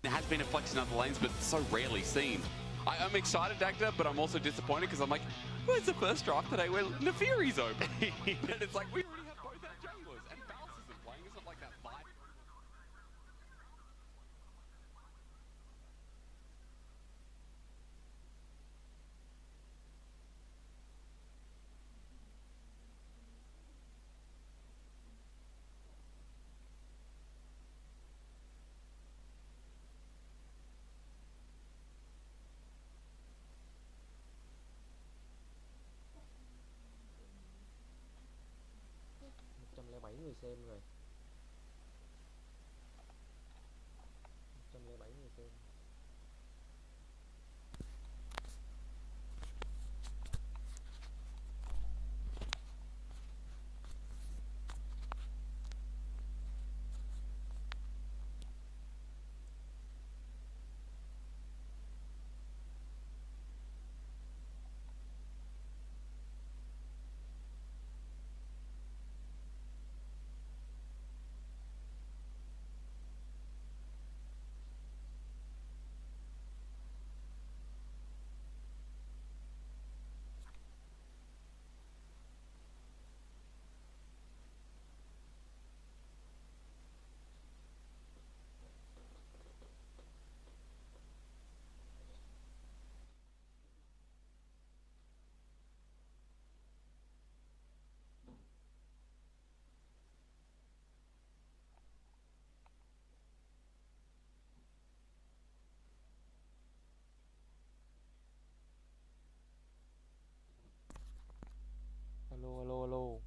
There has been a flex in other lanes, but so rarely seen. I'm excited, Dagda, but I'm also disappointed because I'm like, where's the first draft today where Nefiri's open? And it's like, we already have both our junglers, and Balance isn't playing. It's not like that vibe. Người xem rồi 107 người xem. Alo alo alo.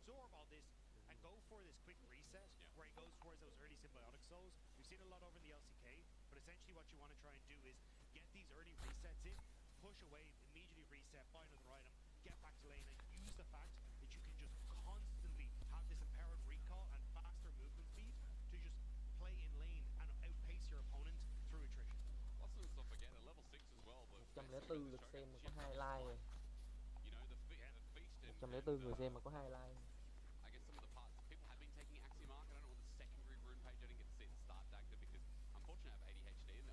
absorb all this and go for this quick reset where he goes towards those early symbiotic souls. We've seen a lot over in the LCK, but essentially what you want to try and do is get these early resets in, push away, immediately reset. reset, buy another item, get back to lane, and use the fact that you can just constantly have this empowered recall and faster movement speed to just play in lane and outpace your opponent through attrition. Also, let's not forget at level 6 as well. The best thing 104 about lượt the xem Shogun mà is có you have 2 double like smite. rồi. You know, the feast and 104 người xem mà có 2 like. I guess some of the parts people have been taking Axie Mark. I don't know what the secondary rune page. I didn't get to see at the start, Dagda, because unfortunately I have ADHD and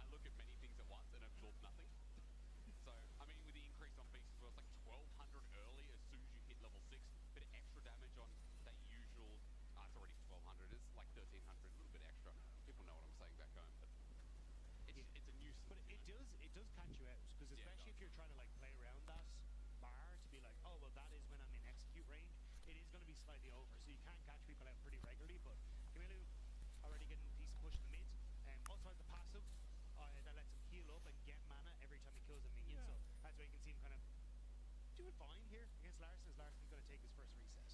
I look at many things at once and absorb nothing. So I mean, with the increase on feast as well, it's like 1200 early as soon as you hit level 6, bit of extra damage on that usual. It's already 1200. It's like 1300, a little bit extra. People know what I'm saying back home, but it's a nuisance. But it does catch you out, because especially if you're trying to like play around that bar to be like, oh well, that is when I'm in execute range. It is going to be slightly over, so you can catch people out pretty regularly. But Camilo already getting a decent push in the mid, and also has the passive that lets him heal up and get mana every time he kills a minion. So that's why you can see him kind of doing fine here against Larson, as Larson's going to take his first reset.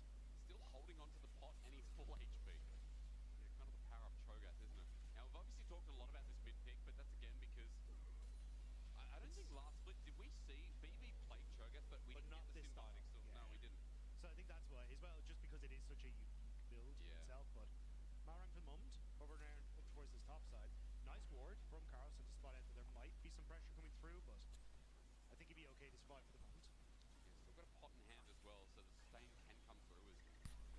Still holding on to the pot and he's full HP. Yeah, kind of the power of Cho'Gath, isn't it? Now we've obviously talked a lot about this mid pick, but that's again because I don't think last split did we see BB played Cho'Gath, but we didn't not get the this style. symbiotic still. Yeah. No, we didn't. So I think that's why, as well, just because it is such a unique build in itself. But Malrang for the moment, over there up towards this top side. Nice ward from Carlson to spot out that there might be some pressure coming through, but I think he'd be okay to survive for the moment. Yeah, still got a pot in hand as well, so the sustain can come through as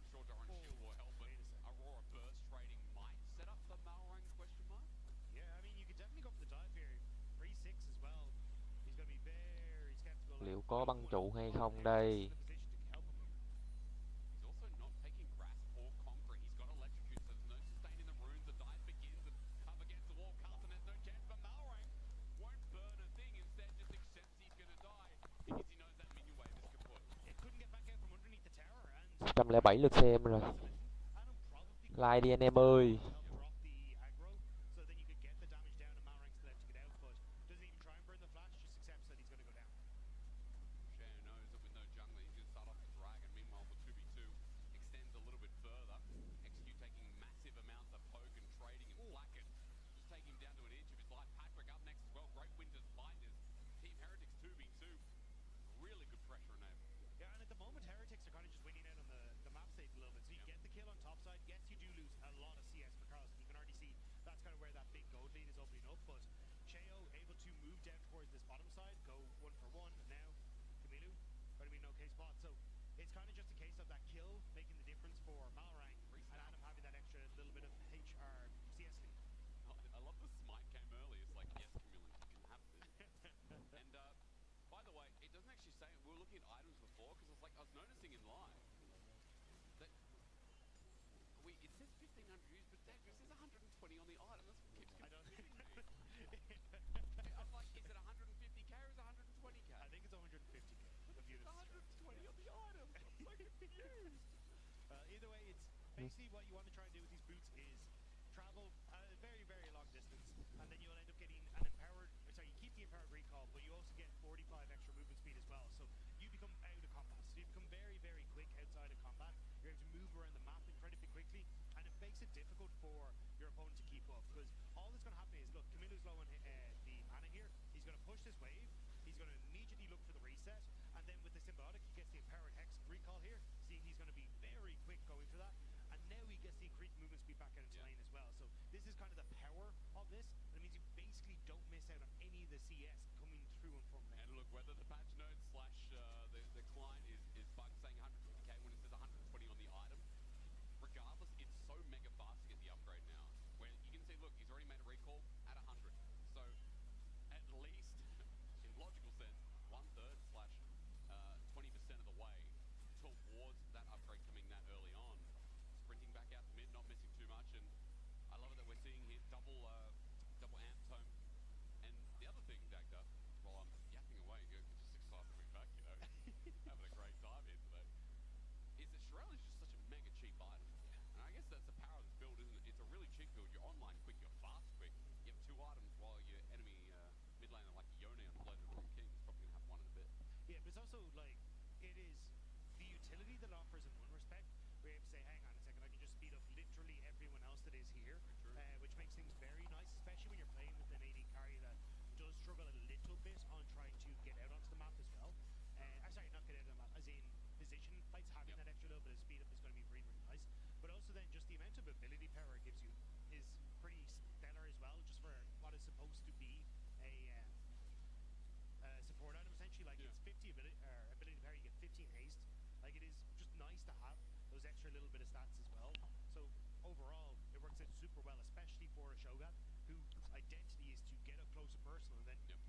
I'm sure Doran Shield will help, but wait a second. Aurora burst trading might set up the Malrang question mark. Yeah, I mean, you could definitely go for the dive here. 3-6 as well. He's going to be very skeptical. Liệu có băng trụ hay không đây? He's also not taking grasp or concrete. He's got electrocute, so there's no sustain in the runes. The dive begins and up against the wall. Carlton has no chance, but Malrang won't burn a thing. Instead, just accepts he's going to die because he knows that minion wave is kaput. It couldn't get back out from underneath the tower, and 107 lượt xem rồi. Adam probably Like đi anh em ơi. help drop the aggro, so then you could get the damage down, and Malrang's left to get out, but doesn't even try and burn the flash, just accepts that he's going to go down. Shan knows that with no jungler, he's going to start off the dragon. Meanwhile, the 2v2 extends a little bit further. Execute taking massive amounts of poke and trading, and Blacken just taking him down to an inch of his life. Patrick up next as well. Great Winter's Binders. Team Heretics 2v2. Really good pressure on him. Yeah, and at the moment, Heretics are kind of just winning out on the map stage a little bit. So you get the kill on top side. Yes, you do lose a lot of CS for Carlson. You can already see that's kind of where that big gold lead is opening up. But Cheo able to move down towards this bottom side, go 1-for-1, and now Camilo going to be in okay spot. So it's kind of just a case of that kill making the difference for Malrang, and Adam having that extra little bit of HR CS lead. I love the smite came early. It's like, yes, Camille, you can have this. And by the way, it doesn't actually say, we were looking at items before, because I was noticing in live that it says 1500 views, but Dad, it says 120 on the item. That's what keeps confusing me. I'm like, is it 150k or is it 120k? I think it's 150k of units. 120 on the item. I'm so confused. Either way, it's basically what you want to try and do with these boots is travel a very, very long distance, and then you'll end up getting an empowered, sorry, you keep the empowered recall, but you also get 45 extra movement speed as well. So you become out of combat. So you become very, very quick outside of combat. You're able to move around the map incredibly quickly, and it makes it difficult for your opponent to keep up, because all that's going to happen is, look, Camilo's low on the mana here. He's going to push this wave. He's going to immediately look for the reset, and then with the symbiotic, he gets the empowered hex recall here. See, he's going to be very quick going for that, and now he gets the increased movement speed back out into lane as well. So this is kind of the power of this. It means you basically don't miss out on any of the CS coming through and from lane. And look, whether the patch notes slash the client is bug saying 150k when it says 120 on the item, regardless, it's so mega fast to get the upgrade now. Where you can see, look, he's already made a recall at 100. So at least, in logical sense, 1/3 slash 20% of the way towards that upgrade coming that early on. Sprinting back out to mid, not missing too much, and I love it that we're seeing here double amp tome. And the other thing, Dagda, while I'm yapping away, just throws a personal, and then he's like,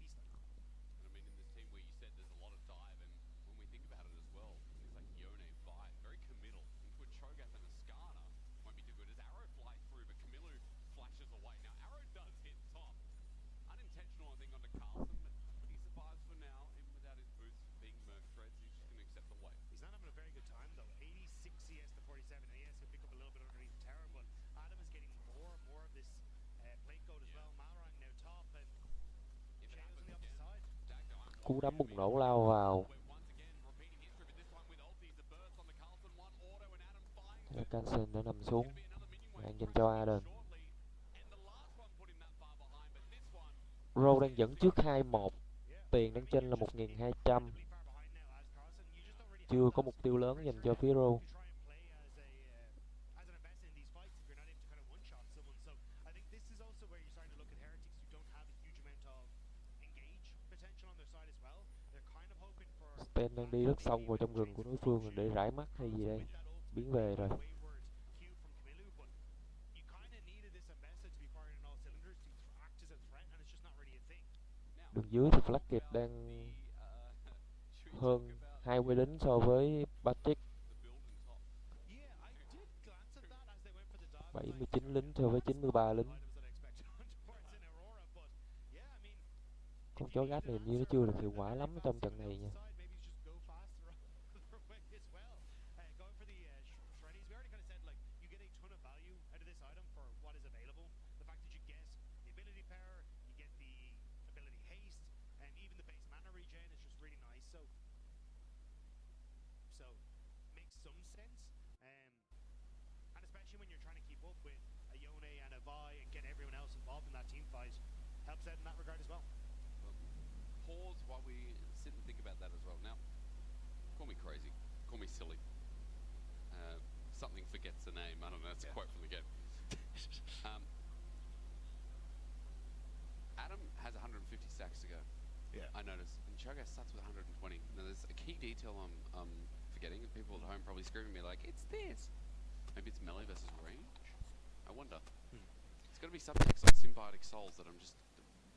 And I mean, in this team where you said there's a lot of dive, and when we think about it as well, things like Yone, Vi, very committal into a Cho'Gath and a Skarner won't be too good as Arrow flies through, but Camilo flashes away. Now Arrow does hit top, unintentional I think onto Carlson, but he survives for now, even without his boots being Merc shreds. He's just going to accept the weight. he's not having a very good time though. 86 CS to 47, and yes, he'll pick up a little bit underneath the tower, but Adam is getting more and more of this plate gold as well. Malrang now top, and If it Shadows on happens the opposite again, side. Dagda, I'm Cú đấm worried. bùng nổ lao vào. We're once again repeating history, but this time with ultis, a burst on the Carlson, one auto, and Adam finds Thế là it. Cancel đã nằm xuống. Gonna be another minion wave Đang dành cho crashing in Aden. shortly, and the last one put him that far behind, but this one Row đang dẫn trước 2-1. Yeah. Tiền đang trên là 1.200. Incredibly far behind now as Carlson. You just don't really Chưa have có that mục tiêu lớn dành cho pressure phía Row. to try and play as an investor in these fights if you're not able to kind of one-shot someone. So I think this is also where you're starting to look at Heretics who don't have a huge amount of engage potential on their side as well. They're kind of hoping for Sten đang đi rất sâu vào trong rừng của đối phương để rải mắt hay gì đây. Biến về rồi. wayward cue from Camilo, but you kind of needed this investor to be firing on all cylinders to act as a threat, and it's just not really a thing. Đường dưới thì Flacket đang hơn 20 lính so với Patrick. Yeah, I did glance at that as they went for the dive. 79 lính so với 93 lính. Con chó gác này hình như nó chưa được hiệu quả lắm trong trận này nha. And especially when you're trying to keep up with a Yone and a Vi and get everyone else involved in that team fight, helps out in that regard as well. Pause while we sit and think about that as well. Now, call me crazy, call me silly. Something forgets the name. I don't know. That's a quote from the game. Adam has 150 stacks to go. Yeah. I noticed. And Cho'Gath starts with 120. Now, there's a key detail I'm forgetting, and people at home probably screaming at me like, "It's this." Maybe it's melee versus range. I wonder. It's got to be subtext on symbiotic souls that I'm just.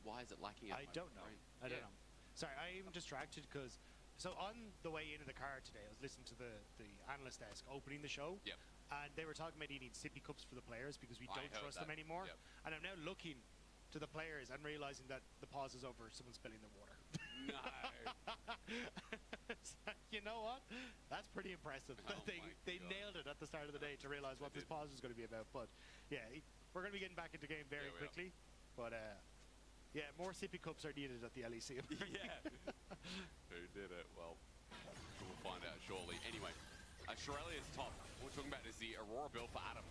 Why is it lacking? I don't know. I don't know. Sorry, I am distracted because. So on the way into the car today, I was listening to the analyst desk opening the show. Yep. And they were talking about you need sippy cups for the players because we I don't heard trust that. them anymore. Yep. And I'm now looking to the players and realizing that the pause is over. Someone's spilling their water. No. It's like, you know what? That's pretty impressive. Oh they my God. nailed it at the start of the day to realize what this pause is going to be about. But yeah, we're going to be getting back into game very Yeah, we are. quickly. But yeah, more sippy cups are needed at the LEC. Yeah. Who did it? Well, we'll find out shortly. Anyway, Australia's top. What we're talking about is the Aurora build for Adam.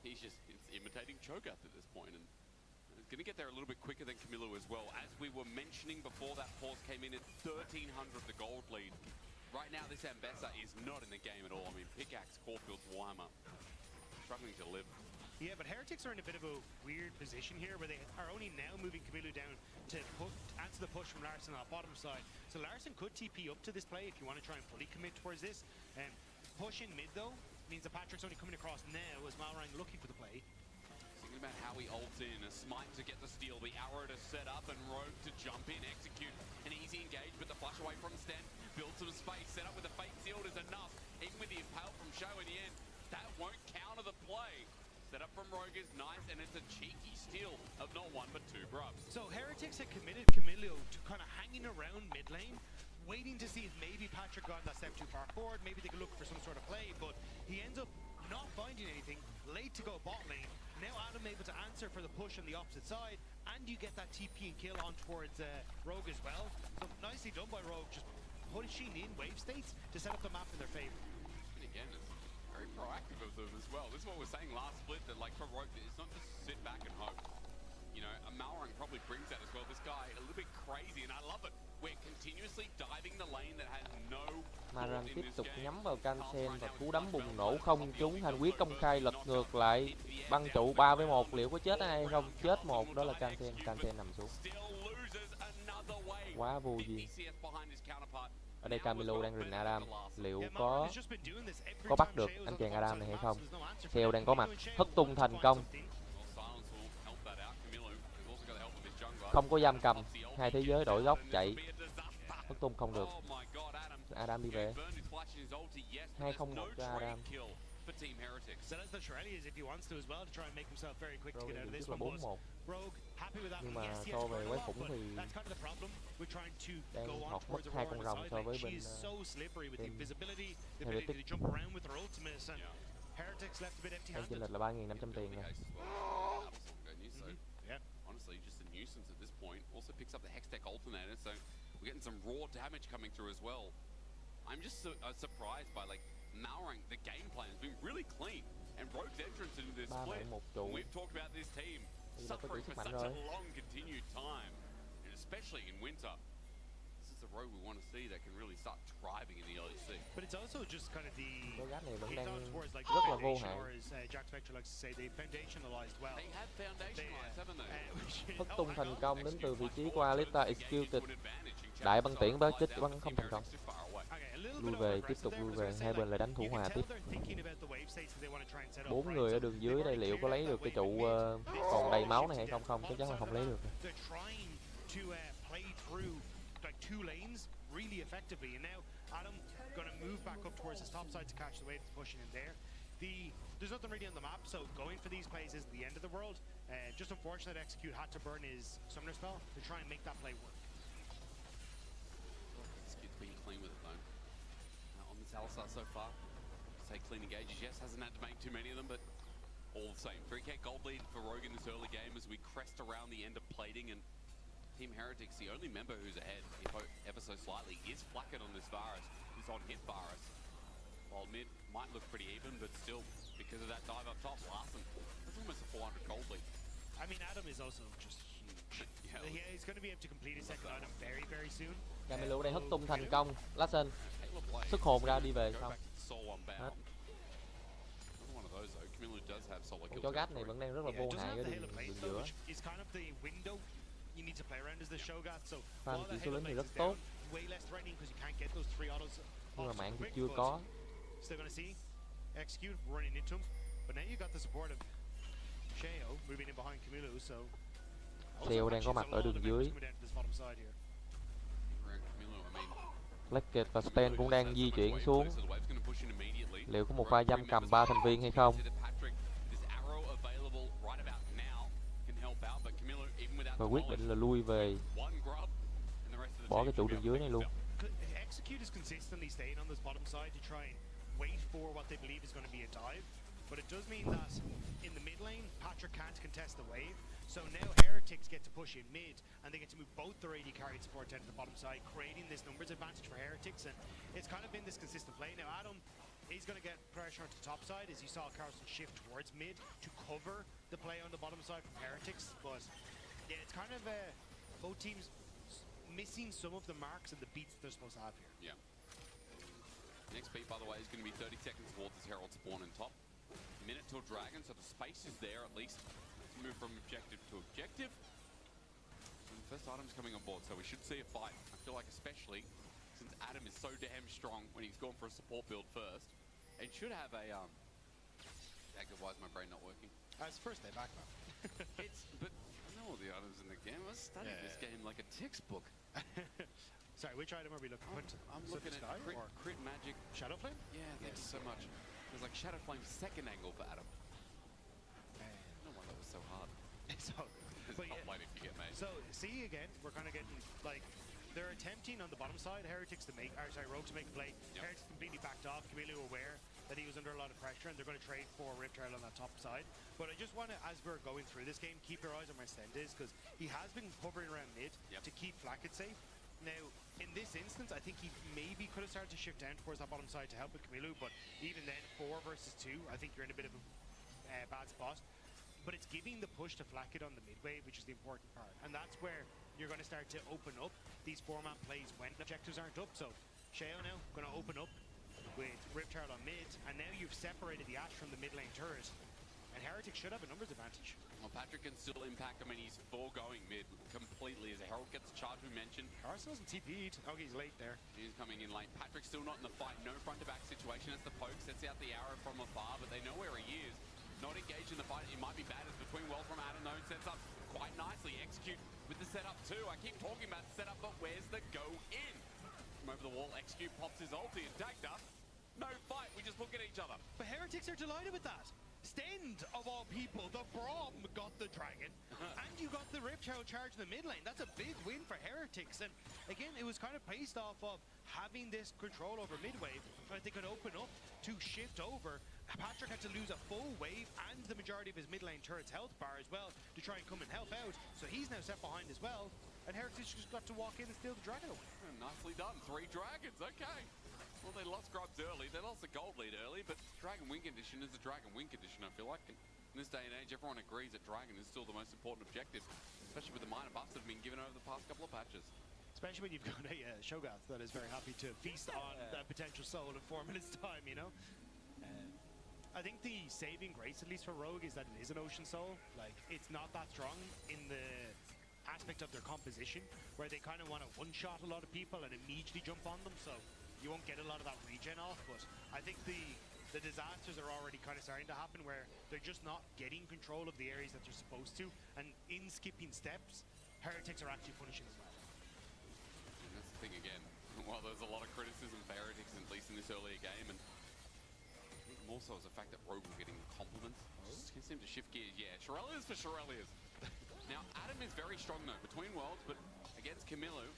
He's imitating Cho'Gath at this point, and he's going to get there a little bit quicker than Camilo as well. As we were mentioning before that pause came in at 1,300 the gold lead. Right now, this Ambessa is not in the game at all. I mean, Pickaxe, Caulfield's Warhammer, struggling to live. Yeah, but Heretics are in a bit of a weird position here where they are only now moving Camilo down to answer the push from Larson on the bottom side. So Larson could TP up to this play if you want to try and fully commit towards this. Push in mid, though, means that Patrick's only coming across now as Malrang looking for the play. Thinking about how he ults in, a smite to get the steal, the arrow to set up, and Rogue to jump in, execute an easy engage, but the flash away from Sten, build some space, set up with a fake shield is enough. Even with the impale from Show in the end, that won't counter the play. Set up from Rogue is nice, and it's a cheeky steal of not one but two grubs. So Heretics had committed Camilo to kind of hanging around mid lane, waiting to see if maybe Patrick got that step too far forward, maybe they could look for some sort of play, but he ends up not finding anything, late to go bot lane. Now Adam able to answer for the push on the opposite side, and you get that TP and kill on towards Rogue as well. So nicely done by Rogue, just pushing in wave states to set up the map in their favor. And again, it's very proactive of them as well. This is what we were saying last split, that like for Rogue, it's not just sit back and hope. You know, a Malrang probably brings that as well. This guy, a little bit crazy, and I love it. We're continuously diving the lane that has no Malrang thought in tiếp this tục game. nhắm vào Cancel và cú đấm bùng nổ không trúng. Hành quyết công khai lật ngược lại. Băng trụ 3v1 liệu có chết ai không? Chết một, đó là Cancel. Cancel nằm xuống. Quá vô duyên. Ở đây Camilo đang rình Adam. Liệu có bắt được anh chàng Adam này hay không? Theo đang có mặt. Hất tung thành công. không có giam cầm, hai thế giới đổi góc chạy. Mất tung không được. Adam đi về. 2-0-1 cho Adam. So that's the Shirelli if he wants to as well to try and make himself very quick to Rogue get out of đứng this trước là one. But 4-1. Rogue happy with that. Nhưng Yes, mà he so has về scored a quái lot, khủng but thì that's kind of the problem with trying to đang go on thọt mất towards hai Aurora con on rồng the so side với lane. bên She's so slippery with the bên invisibility, the ability Heretic. to jump around with her ultimates, and Heretics left a bit đang empty-handed. chênh lệch là 3.500 tiền nè. Yeah. Honestly, just a nuisance at this point. Also picks up the Hex Tech alternator, so we're getting some raw damage coming through as well. I'm just surprised by like Malrang. The game plan has been really clean, and Rogue's entrance into this 3 split. mạng 1 trụ. We've talked about this team Bây giờ có suffering chỉ for sức mạnh such a rồi. long continued time, and especially in winter. This is the Rogue we want to see that can really start thriving in the LEC. But it's also just kind of the Cái gác này vẫn hit đang on towards like rất là vô foundation, hại. or as Jack Spector likes to say, they foundationalized well. They have foundationalized, haven't they? Hất tung thành công đến từ vị trí của Alita Executed. Đại băng tiễn bá kích bắn không thành công. Lui về, tiếp tục lui về, hai bên lại đánh thủ hòa tiếp. 4 người ở đường dưới đây liệu có lấy được cái trụ còn đầy máu này hay không? Không, chắc chắn là không lấy được. Really effectively, and now Adam gonna move back up towards his top side to catch the wave that's pushing in there. There's nothing really on the map, so going for these plays isn't the end of the world. Just unfortunate that Execute had to burn his summoner spell to try and make that play work. Execute's been clean with it though. On this Alistar so far, say clean engages, yes, hasn't had to make too many of them, but all the same. 3k gold lead for Rogue in this early game as we crest around the end of plating, and Team Heretics, the only member who's ahead, if ever so slightly, is Flacket on this Varus. He's on hit Varus. While mid might look pretty even, but still, because of that dive up top, Larson, that's almost a 400 gold lead. I mean, Adam is also just huge. Yeah, he's going to be able to complete his second item very, very soon. Camilo đây hất tung thành công. Lassen xuất hồn ra đi về xong. Hết. Con chó gát này vẫn đang rất là vô hại ở đường giữa. Farm chỉ số lính thì rất tốt, nhưng mà mạng thì chưa có. Seo đang có mặt ở đường dưới. Leckett và Sten cũng đang di chuyển xuống. Liệu có một pha giam cầm 3 thành viên hay không? Và quyết định là lui về, bỏ cái trụ đường dưới này luôn. But it does mean that in the mid lane, Patrick can't contest the wave. So now Heretics get to push in mid, and they get to move both their AD carry support down to the bottom side, creating this numbers advantage for Heretics. And it's kind of been this consistent play. Now Adam is going to get pressure onto the top side, as you saw Carlson shift towards mid to cover the play on the bottom side from Heretics. But yeah, it's kind of both teams missing some of the marks and the beats they're supposed to have here. Yeah. Next beat, by the way, is going to be 30 seconds towards this Herald spawn in top. Minute till Dragon, so the space is there at least to move from objective to objective. And the first item's coming on board, so we should see a fight. I feel like especially since Adam is so damn strong when he's gone for a support build first, and should have a why is my brain not working? It's first day back, man. But I know all the items in the game. I studied this game like a textbook. Sorry, which item are we looking at? I'm looking at crit magic. Shadow Flame? Yeah, thank you so much. There's like Shadow Flame's second angle for Adam. No wonder that was so hard. It's all good. It's not waiting to get made. So, see again, we're kind of getting like they're attempting on the bottom side, Heretics to make, Rogue to make a play. Yep. Heretics completely backed off. Camilo aware that he was under a lot of pressure, and they're going to trade for Rift Trail on that top side. But I just want to, as we're going through this game, keep your eyes on Marcendes, because he has been hovering around mid to keep Flacket safe. Now, in this instance, I think he maybe could have started to shift down towards that bottom side to help with Camilo, but even then, 4 versus 2, I think you're in a bit of a bad spot. But it's giving the push to Flacket on the mid wave, which is the important part. And that's where you're going to start to open up these 4-man plays when objectives aren't up. So, Sheo now going to open up with Riptard on mid, and now you've separated the Ashe from the mid lane turret. And Heretic should have a numbers advantage. Well, Patrick can still impact him, and he's foregoing mid completely as a Herald gets charged we mentioned. Carson wasn't TP'd. Oh, he's late there. He's coming in late. Patrick's still not in the fight. No front-to-back situation as the poke sets out the arrow from afar, but they know where he is. Not engaged in the fight. It might be bad as between well from Adam, though. Sets up quite nicely. Execute with the setup too. I keep talking about the setup, but where's the go in? From over the wall, Execute pops his ulti and Dagda. No fight, we just look at each other. But Heretics are delighted with that. Stend, of all people, the Braum got the dragon, and you got the Riptail charge in the mid lane. That's a big win for Heretics. And again, it was kind of based off of having this control over mid wave, so that they could open up to shift over. Patrick had to lose a full wave and the majority of his mid lane turret's health bar as well to try and come and help out. So he's now set behind as well, and Heretics just got to walk in and steal the dragon away. Nicely done. 3 dragons, okay. Well, they lost Grubs early. They lost the gold lead early, but Dragon win condition is a Dragon win condition, I feel like. And in this day and age, everyone agrees that Dragon is still the most important objective, especially with the minor buffs that have been given over the past couple of patches. Especially when you've got a Shogath that is very happy to feast on that potential soul in 4 minutes' time, you know? I think the saving grace, at least for Rogue, is that it is an Ocean Soul. Like, it's not that strong in the aspect of their composition, where they kind of want to one-shot a lot of people and immediately jump on them, so you won't get a lot of that regen off. But I think the disasters are already kind of starting to happen, where they're just not getting control of the areas that they're supposed to, and in skipping steps, Heretics are actually punishing as well. And that's the thing again. While there's a lot of criticism for Heretics, at least in this earlier game, and I think more so is the fact that Rogue were getting compliments. Just seem to shift gears. Yeah, Shirelias for Shirelias. Now, Adam is very strong though, between worlds, but against Camilo,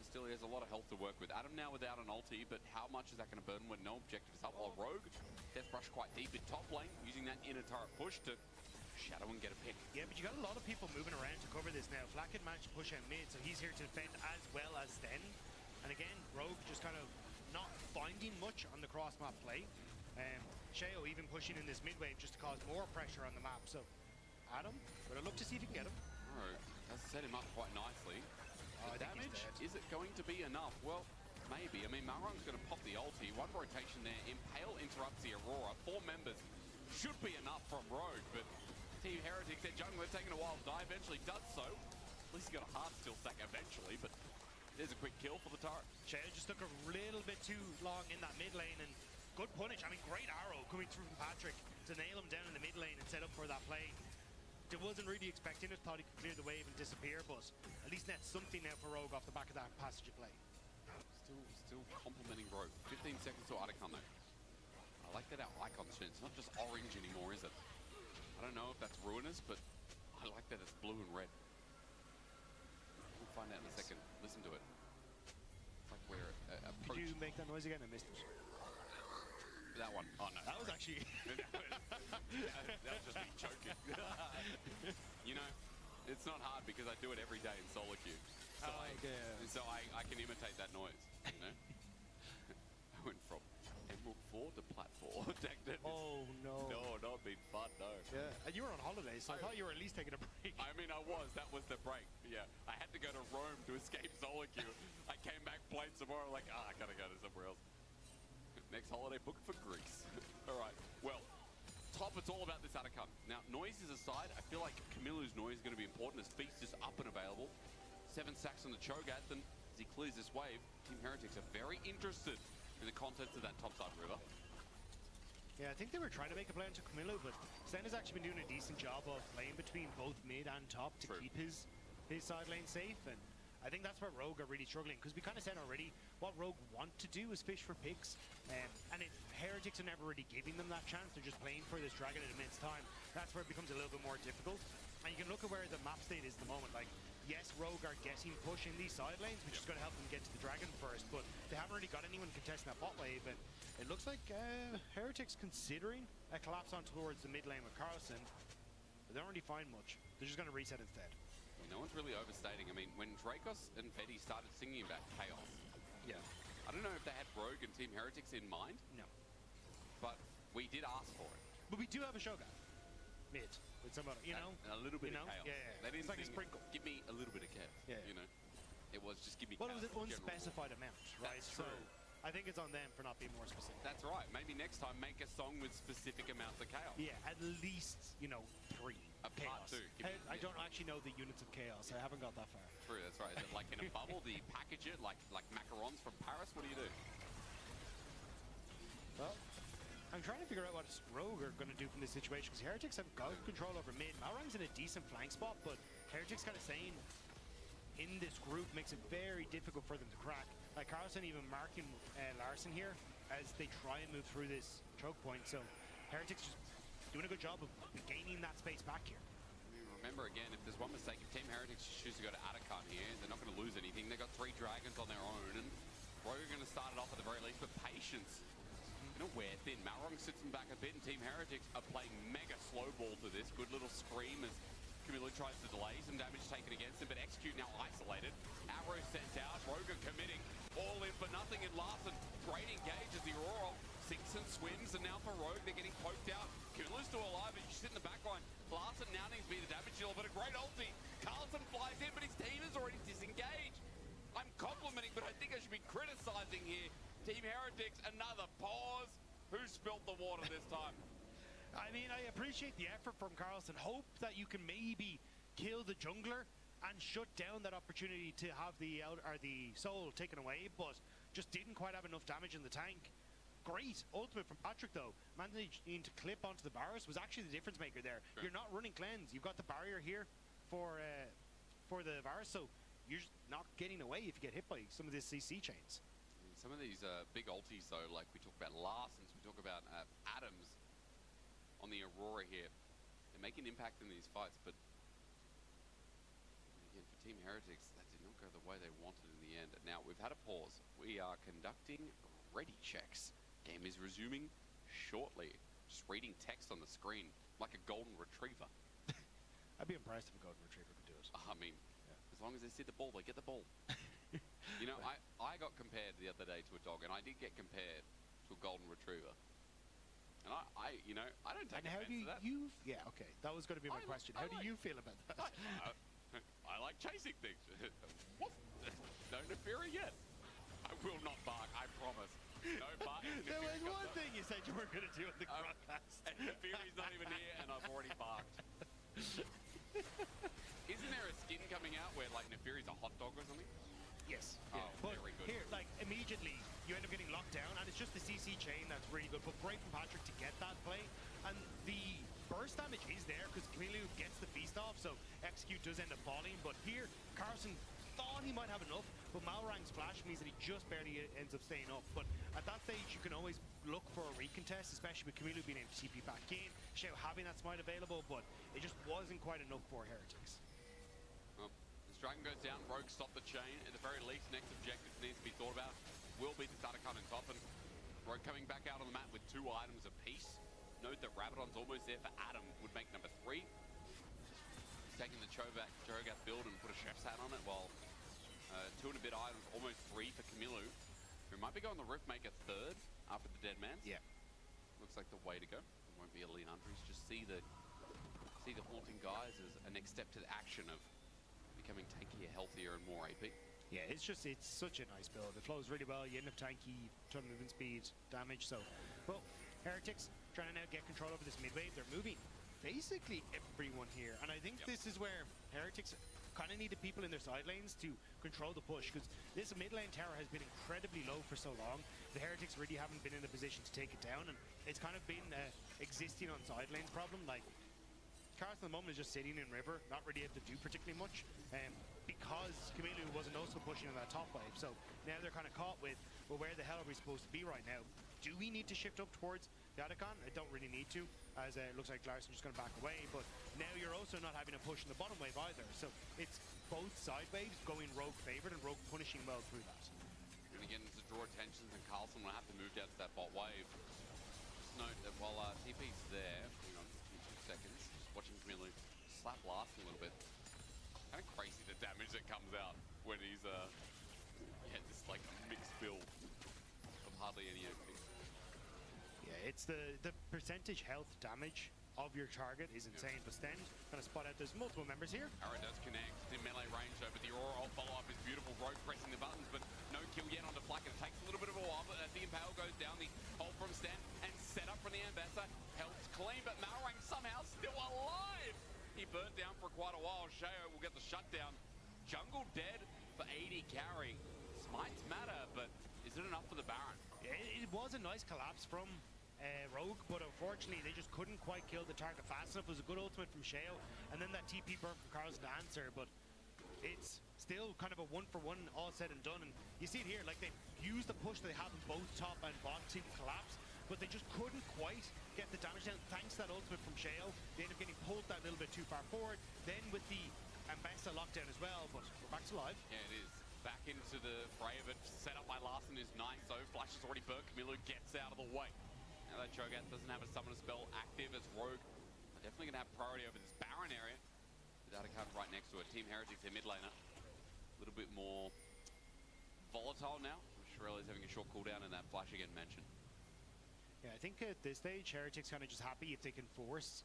still he has a lot of health to work with. Adam now without an ulti, but how much is that going to burden when no objective is up? While Rogue, Death Brush quite deep in top lane, using that inner turret push to shadow and get a pick. Yeah, but you got a lot of people moving around to cover this now. Flack had managed to push out mid, so he's here to defend as well as Sten. And again, Rogue just kind of not finding much on the cross-map play. Sheo even pushing in this mid wave just to cause more pressure on the map. So, Adam, we're going to look to see if he can get him. Oh, has set him up quite nicely. The damage, is it going to be enough? Well, maybe. I mean, Malrung's going to pop the ulti. One rotation there. Impale interrupts the Aurora. 4 members should be enough from Rogue, but Team Heretics, their jungler, taking a while to die, eventually does so. At least he got a hard still stack eventually, but there's a quick kill for the turret. Shea just took a little bit too long in that mid lane, and good punish. I mean, great arrow coming through from Patrick to nail him down in the mid lane and set up for that play. It wasn't really expecting it, thought he could clear the wave and disappear, but at least that's something now for Rogue off the back of that passage of play. Still complimenting Rogue. 15 seconds to Icon though. I like that our icon's changed. It's not just orange anymore, is it? I don't know if that's ruinous, but I like that it's blue and red. We'll find out in a second. Listen to it. It's like we're Did you make that noise again? I missed it. That one. Oh no. That was actually... that was just me choking. You know, it's not hard because I do it every day in solo queue. So, so I can imitate that noise, you know? I went from Emerald 4 to Plat 4. Oh no. No, not been fun, no. Yeah, and you were on holiday, so I thought you were at least taking a break. I mean, I was. That was the break. Yeah, I had to go to Rome to escape solo queue. I came back, played some more, like, I gotta go to somewhere else. Next holiday booked for Greece. All right, well, top, it's all about this Atacon. Now, noises aside, I feel like Camilo's noise is going to be important as Feast is up and available. 7 stacks on the Cho'Gath, and as he clears this wave, Team Heretics are very interested in the contents of that topside river. Yeah, I think they were trying to make a play into Camilo, but Sten has actually been doing a decent job of playing between both mid and top to keep his side lane safe, and I think that's where Rogue are really struggling, because we kind of said already what Rogue want to do is fish for picks, and if Heretics are never really giving them that chance, they're just playing for this dragon at immense time. That's where it becomes a little bit more difficult. And you can look at where the map state is at the moment. Like, yes, Rogue are getting push in these side lanes, which is going to help them get to the dragon first, but they haven't really got anyone contesting that bot wave, and it looks like Heretics considering a collapse on towards the mid lane with Carlson, but they don't really find much. They're just going to reset instead. No one's really overstating. I mean, when Dracos and Betty started singing about chaos, yeah, I don't know if they had Rogue and Team Heretics in mind. No. But we did ask for it. But we do have a Shogun mid with somebody, you know? And a little bit of chaos. Yeah, yeah. They didn't it's like a sing, sprinkle. give me a little bit of chaos, you know? It was just give me well, chaos. It was an unspecified amount, right? That's so true. I think it's on them for not being more specific. That's right. Maybe next time make a song with specific amounts of chaos. Yeah, at least, 3. A part chaos. 2. I don't actually know the units of chaos. I haven't got that far. True, that's right. Is it like in a bubble? Do you package it like macarons from Paris? What do you do? Well, I'm trying to figure out what Rogue are going to do from this situation, because Heretics have got control over mid. Malrang's in a decent flank spot, but Heretics kind of saying in this group makes it very difficult for them to crack. Like Carlson even marking Larson here as they try and move through this choke point. So Heretics just doing a good job of gaining that space back here. Remember again, if there's one mistake, if Team Heretics choose to go to Atacon here, they're not going to lose anything. They've got 3 dragons on their own, and Rogue are going to start it off at the very least with patience. You know, wear thin. Malrang sits them back a bit, and Team Heretics are playing mega slow ball to this. Good little scream as Camilo tries to delay. Some damage taken against him, but Execute now isolated. Arrow sent out. Rogue are committing. All in for nothing, and Larson great engage as the Aurora sinks and swims, and now for Rogue, they're getting poked out. Camilo's still alive, and you sit in the back line. Larson now needs to be the damage dealer, but a great ulti. Carlson flies in, but his team is already disengaged. I'm complimenting, but I think I should be criticizing here. Team Heretics, another pause. Who spilt the water this time? I mean, I appreciate the effort from Carlson. Hope that you can maybe kill the jungler and shut down that opportunity to have the soul taken away, but just didn't quite have enough damage in the tank. Great ultimate from Patrick though. Managing to clip onto the Varus was actually the difference maker there. Sure. You're not running cleanse. You've got the barrier here for the Varus, so you're just not getting away if you get hit by some of these CC chains. Some of these big ultis though, like we talk about Larsons, we talk about Adams on the Aurora here, they make an impact in these fights, but again for Team Heretics, that did not go the way they wanted in the end. Now we've had a pause. We are conducting ready checks. Game is resuming shortly. Just reading text on the screen like a golden retriever. I'd be impressed if a golden retriever could do it. I mean, as long as they see the ball, they get the ball. You know, I got compared the other day to a dog, and I did get compared to a golden retriever. And I you know, I don't take offense to that. Yeah, okay. That was going to be my question. How do you feel about that? I like chasing things. No Neferi yet. I will not bark, I promise. No barking. There was one thing you said you were going to do in the broadcast. And Neferi's not even here, and I've already barked. Isn't there a skin coming out where, like, Neferi's a hot dog or something? Yes. Oh, but very good. Here, like, immediately, you end up getting locked down, and it's just the CC chain that's really good, but great from Patrick to get that play. And the burst damage is there, because Camilo gets the feast off, so Execute does end up falling. But here, Carson thought he might have enough, but Malrang's flash means that he just barely ends up staying up. But at that stage, you can always look for a recontest, especially with Camilo being able to TP back in, Shao having that smite available, but it just wasn't quite enough for Heretics. Well, this Dragon goes down, Rogue stop the chain. At the very least, next objective needs to be thought about will be the Atacon and top, and Rogue coming back out on the map with 2 items apiece. Note that Rabadon's almost there for Adam, would make number 3. He's taking the Cho'Gath build and put a chef's hat on it, while 2 and a bit items, almost 3 for Camilo, who might be going the Rift Maker 3rd after the Dead Man's. Yeah. Looks like the way to go. It won't be a lean Andres, just see the Haunting Guys as a next step to the action of becoming tankier, healthier, and more AP. Yeah, it's such a nice build. It flows really well. You end up tanky, ton of movement speed, damage. So, well, Heretics trying to now get control over this mid wave. They're moving basically everyone here, and I think this is where Heretics kind of need the people in their side lanes to control the push, because this mid lane tower has been incredibly low for so long. The Heretics really haven't been in a position to take it down, and it's kind of been existing on side lanes problem. Like, Carlson at the moment is just sitting in river, not really able to do particularly much, because Camilo wasn't also pushing on that top wave. So now they're kind of caught with, well, where the hell are we supposed to be right now? Do we need to shift up towards the Atacon? I don't really need to, as it looks like Larson just going to back away. But now you're also not having a push in the bottom wave either. So it's both side waves going Rogue favored and Rogue punishing well through that. And again, to draw attentions, and Carlson will have to move down to that bot wave. Just note that while TP's there, hang on, 2 seconds, just watching Camilo slap Larson a little bit. Kind of crazy the damage that comes out when he's this like mixed build of hardly any AP. Yeah, it's the percentage health damage of your target is insane. But Sten gonna spot out there's multiple members here. Arrow does connect in melee range though, but the Aurora follow-up is beautiful. Rogue pressing the buttons, but no kill yet onto Flak. It takes a little bit of a while, but as the Impale goes down, the ult from Stan and set up from the Ambassador helps clean, but Malrang somehow still alive. He burnt down for quite a while. Shao will get the shutdown. Jungle dead for 80 carry. Smites matter, but is it enough for the Baron? Yeah, it was a nice collapse from Rogue, but unfortunately they just couldn't quite kill the target fast enough. It was a good ultimate from Sheo, and then that TP burn from Carlson to answer, but it's still kind of a 1-for-1 all said and done. And you see it here, like they used the push they have in both top and bot to collapse, but they just couldn't quite get the damage down thanks to that ultimate from Sheo. They end up getting pulled that little bit too far forward, then with the Ambessa lockdown as well, but we're back to live. Yeah, it is. Back into the fray of it. Set up by Larson is nice, though. Flash is already burnt. Camilo gets out of the way. Now that Cho'Gath doesn't have a summoner spell active as Rogue. They're definitely going to have priority over this Baron area. Without a card right next to it. Team Heretics, their mid laner. A little bit more volatile now. Shirelli's having a short cooldown and that flash again mentioned. Yeah, I think at this stage, Heretics kind of just happy if they can force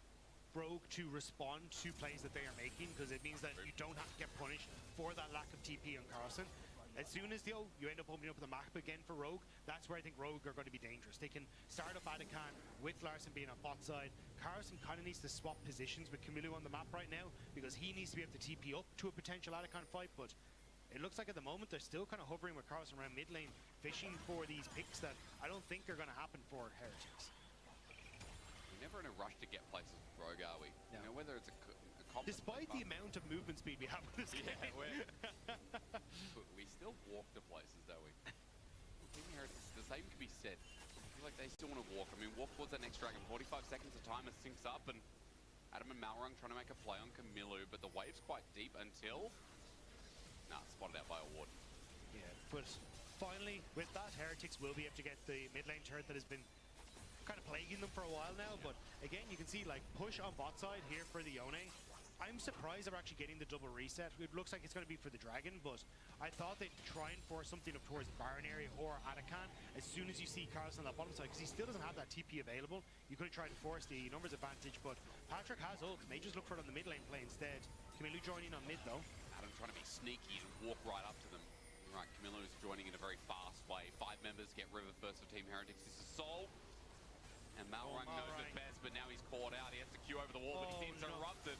Rogue to respond to plays that they are making, because it means that you don't have to get punished for that lack of TP on Carlson. As soon as you end up opening up the map again for Rogue, that's where I think Rogue are going to be dangerous. They can start up Atakan with Larson being on bot side. Carlson kind of needs to swap positions with Camilo on the map right now, because he needs to be able to TP up to a potential Atakan fight, but it looks like at the moment they're still kind of hovering with Carlson around mid lane, fishing for these picks that I don't think are going to happen for Heretics. We're never in a rush to get places with Rogue, are we? No. You know, whether it's a despite the amount of movement speed we have with this game. We still walk to places, don't we? Team Heretics, the same can be said. I feel like they still want to walk. I mean, walk towards that next dragon. 45 seconds of timer syncs up, and Adam and Malrung trying to make a play on Camilo, but the wave's quite deep until... Nah, spotted out by a ward. Yeah, but finally, with that, Heretics will be able to get the mid lane turret that has been kind of plaguing them for a while now. But again, you can see like push on bot side here for the Yone. I'm surprised they're actually getting the double reset. It looks like it's going to be for the dragon, but I thought they'd try and force something up towards the Baron area or Atakan as soon as you see Carlson on that bottom side, because he still doesn't have that TP available. You could have tried to force the numbers advantage, but Patrick has ult. May just look for it on the mid lane play instead. Camilo joining on mid though. Adam trying to be sneaky and walk right up to them. Right, Camilo's joining in a very fast way. 5 members get river first of Team Heretics. This is Sol. And Malrung knows it best, but now he's caught out. He has to queue over the wall, but he seems interrupted.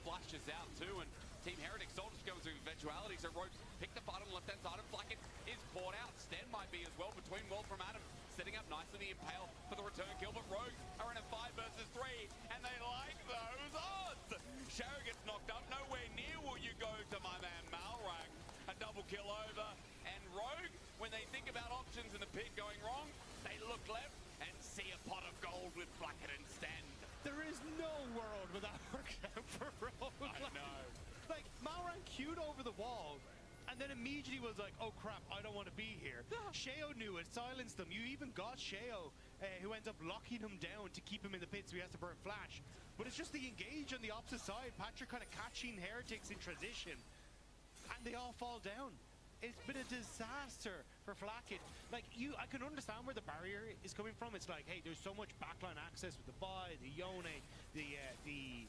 Flashes out too, and Team Heretics Sol just goes to eventuality. So Rogue pick the fight on the left-hand side, and Flacket is caught out. Sten might be as well between World from Adam. Setting up nicely the Impale for the return kill, but Rogue are in a 5 versus 3, and they like those odds. Sheo gets knocked up. Nowhere near will you go to my man Malrung. A double kill over, and Rogue, when they think about options in the pit going wrong, they look left and see a pot of gold with Flacket and Sten. There is no world where that works out for Rogue. I know. Like, Malrung queued over the wall, and then immediately was like, oh crap, I don't want to be here. Sheo knew it, silenced them. You even got Sheo, who ends up locking him down to keep him in the pit, so he has to burn flash. But it's just the engage on the opposite side. Patrick kind of catching Heretics in transition, and they all fall down. It's been a disaster for Flacket. Like, I can understand where the barrier is coming from. It's like, hey, there's so much backline access with the Vi, the Yone, the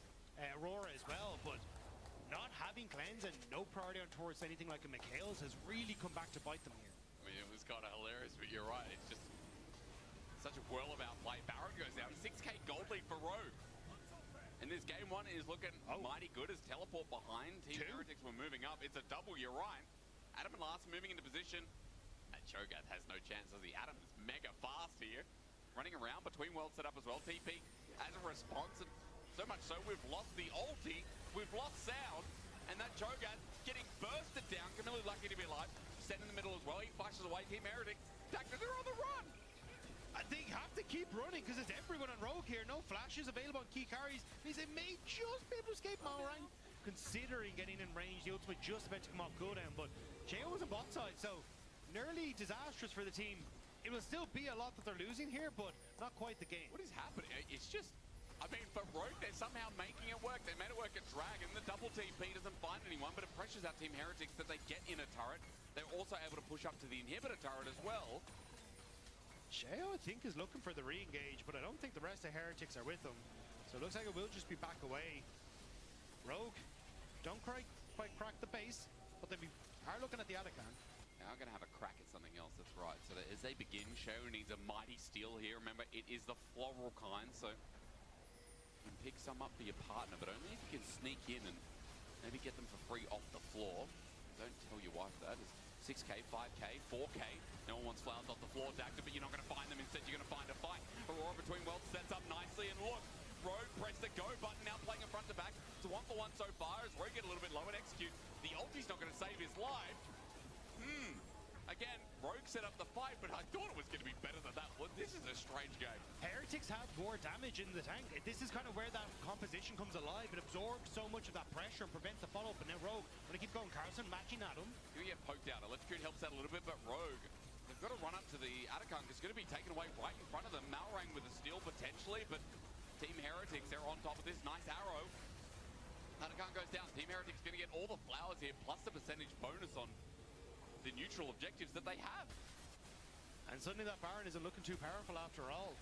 Aurora as well, but not having cleanse and no priority on towards anything like a Mikhail's has really come back to bite them here. I mean, it was kind of hilarious, but you're right. It's just such a whirl-about play. Baron goes down. 6k gold lead for Rogue. And this game 1 is looking mighty good as teleport behind. Team Heretics were moving up. It's a double, you're right. Adam and Larson moving into position. And Cho'Gath has no chance as the Adam is mega fast here. Running around between worlds set up as well. TP as a response. And so much so we've lost the ulti. We've lost sound. And that Cho'Gath getting bursted down. Camilo lucky to be alive. Set in the middle as well. He flashes away. Team Heretics. Dagda, they're on the run. They have to keep running because it's everyone on Rogue here. No flashes available on key carries. Means they may just be able to escape Malrung. Considering getting in range, the ultimate just about to come off cooldown, but Sheo was on bot side, so nearly disastrous for the team. It will still be a lot that they're losing here, but not quite the game. What is happening? It's just, I mean, for Rogue, they're somehow making it work. They made it work at Dragon. The double TP doesn't find anyone, but it pressures out Team Heretics that they get in a turret. They're also able to push up to the inhibitor turret as well. Sheo, I think, is looking for the re-engage, but I don't think the rest of Heretics are with them. So it looks like it will just be back away. Rogue don't quite crack the base, but they are looking at the Atakan. Now I'm going to have a crack at something else, that's right. So that as they begin, Sheo needs a mighty steal here. Remember, it is the floral kind, so you can pick some up for your partner, but only if you can sneak in and maybe get them for free off the floor. Don't tell your wife that. As 6k, 5k, 4k. No one wants flowers off the floor, Dacta, but you're not going to find them. Instead, you're going to find a fight. Aurora between worlds sets up nicely, and look, Rogue press the go button, now playing in front to back. It's a 1-for-1 so far as Rogue get a little bit low and execute. The ulti's not going to save his life. Again, Rogue set up the fight, but I thought it was going to be better than that. Well, this is a strange game. Heretics have more damage in the tank. This is kind of where that composition comes alive. It absorbs so much of that pressure and prevents the follow-up. And now Rogue, when they keep going, Carlson matching at him. Here we get poked out. Electrocute helps out a little bit, but Rogue, they've got to run up to the Atacunk. It's going to be taken away right in front of them. Malrang with a steal potentially, but Team Heretics, they're on top of this. Nice arrow. Atacunk goes down. Team Heretics going to get all the flowers here, plus the percentage bonus on the neutral objectives that they have. And suddenly that Baron isn't looking too powerful after all.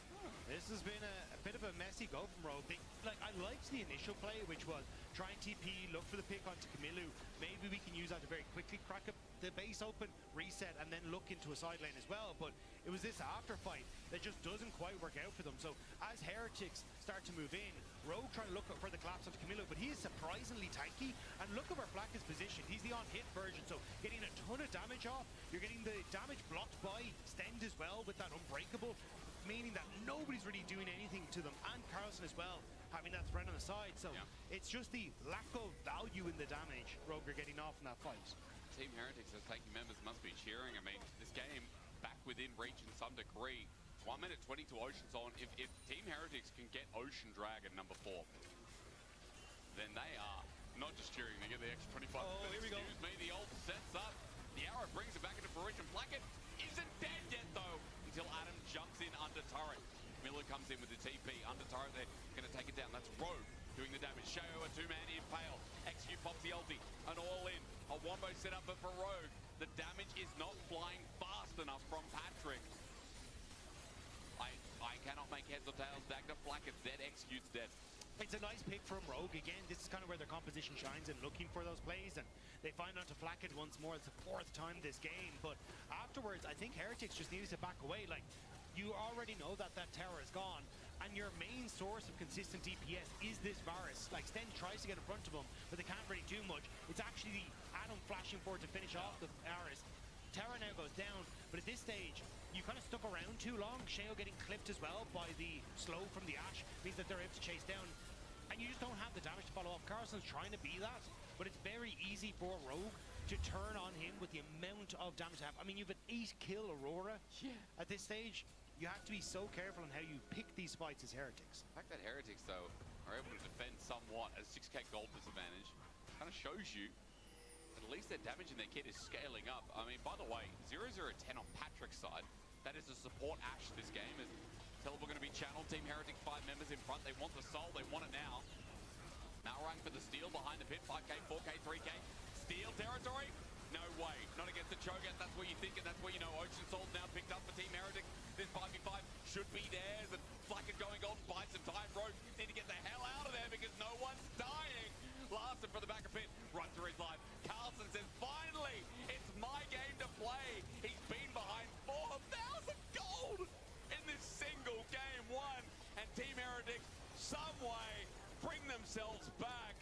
This has been a bit of a messy go from Rogue. I liked the initial play, which was try and TP, look for the pick onto Kamilu. Maybe we can use that to very quickly crack up the base open, reset, and then look into a side lane as well. But it was this after fight that just doesn't quite work out for them. So as Heretics start to move in, Rogue trying to look for the collapse onto Kamilu, but he is surprisingly tanky. And look at where Black is positioned. He's the on-hit version, so getting a ton of damage off. You're getting the damage blocked by Stend as well with that Unbreakable, meaning that nobody's really doing anything to them. And Carlson as well, having that threat on the side. So it's just the lack of value in the damage Rogue are getting off in that fight. Team Heretics as taking members must be cheering. I mean, this game back within reach in some degree. 1 minute 20 to Ocean Zone. If Team Heretics can get Ocean Dragon number 4, then they are not just cheering, they get the extra 25 minutes. Here we go. Excuse me, the ult sets up. The arrow brings it back into fruition. Blackett isn't dead yet though, until Adam jumps in under turret. Miller comes in with the TP. Under turret, they're going to take it down. That's Rogue doing the damage. Sheo, a 2-man impale. Execute pops the ulti. An all-in. A wombo set up for Rogue. The damage is not flying fast enough from Patrick. I cannot make heads or tails. Dagda Blackett dead. Executes dead. It's a nice pick from Rogue. Again, this is kind of where their composition shines and looking for those plays, and they find onto Flackett once more. It's the 4th time this game, but afterwards, I think Heretics just needed to back away. Like, you already know that that tower is gone, and your main source of consistent DPS is this Varus. Like, Sten tries to get in front of him, but they can't really do much. It's actually the Adam flashing forward to finish off the Varus. Terra now goes down, but at this stage, you kind of stuck around too long. Sheo getting clipped as well by the slow from the Ashe means that they're able to chase down, and you just don't have the damage to follow up. Carlson's trying to be that, but it's very easy for Rogue to turn on him with the amount of damage they have. I mean, you've an 8-kill Aurora. At this stage, you have to be so careful on how you pick these fights as Heretics. The fact that Heretics, though, are able to defend somewhat at 6k gold disadvantage kind of shows you that at least their damage in their kit is scaling up. I mean, by the way, 0-0-10 on Patrick's side. That is a support Ashe this game. Is Teleporter going to be channeled. Team Heretics 5 members in front. They want the soul. They want it now. Malrang for the steal behind the pit. 5k, 4k, 3k. Steal territory? No way. Not against the Cho'Gath. That's what you think, and that's what you know. Ocean Soul's now picked up for Team Heretics. This 5v5 should be theirs, and Flackett going golden, buys some time. Rogue need to get the hell out of there because no one's dying. Larson for the back of pit, runs through his life. Carlson says, finally, it's my game to play. He's been behind 4,000 gold in this single game one, and Team Heretics, some way, bring themselves back.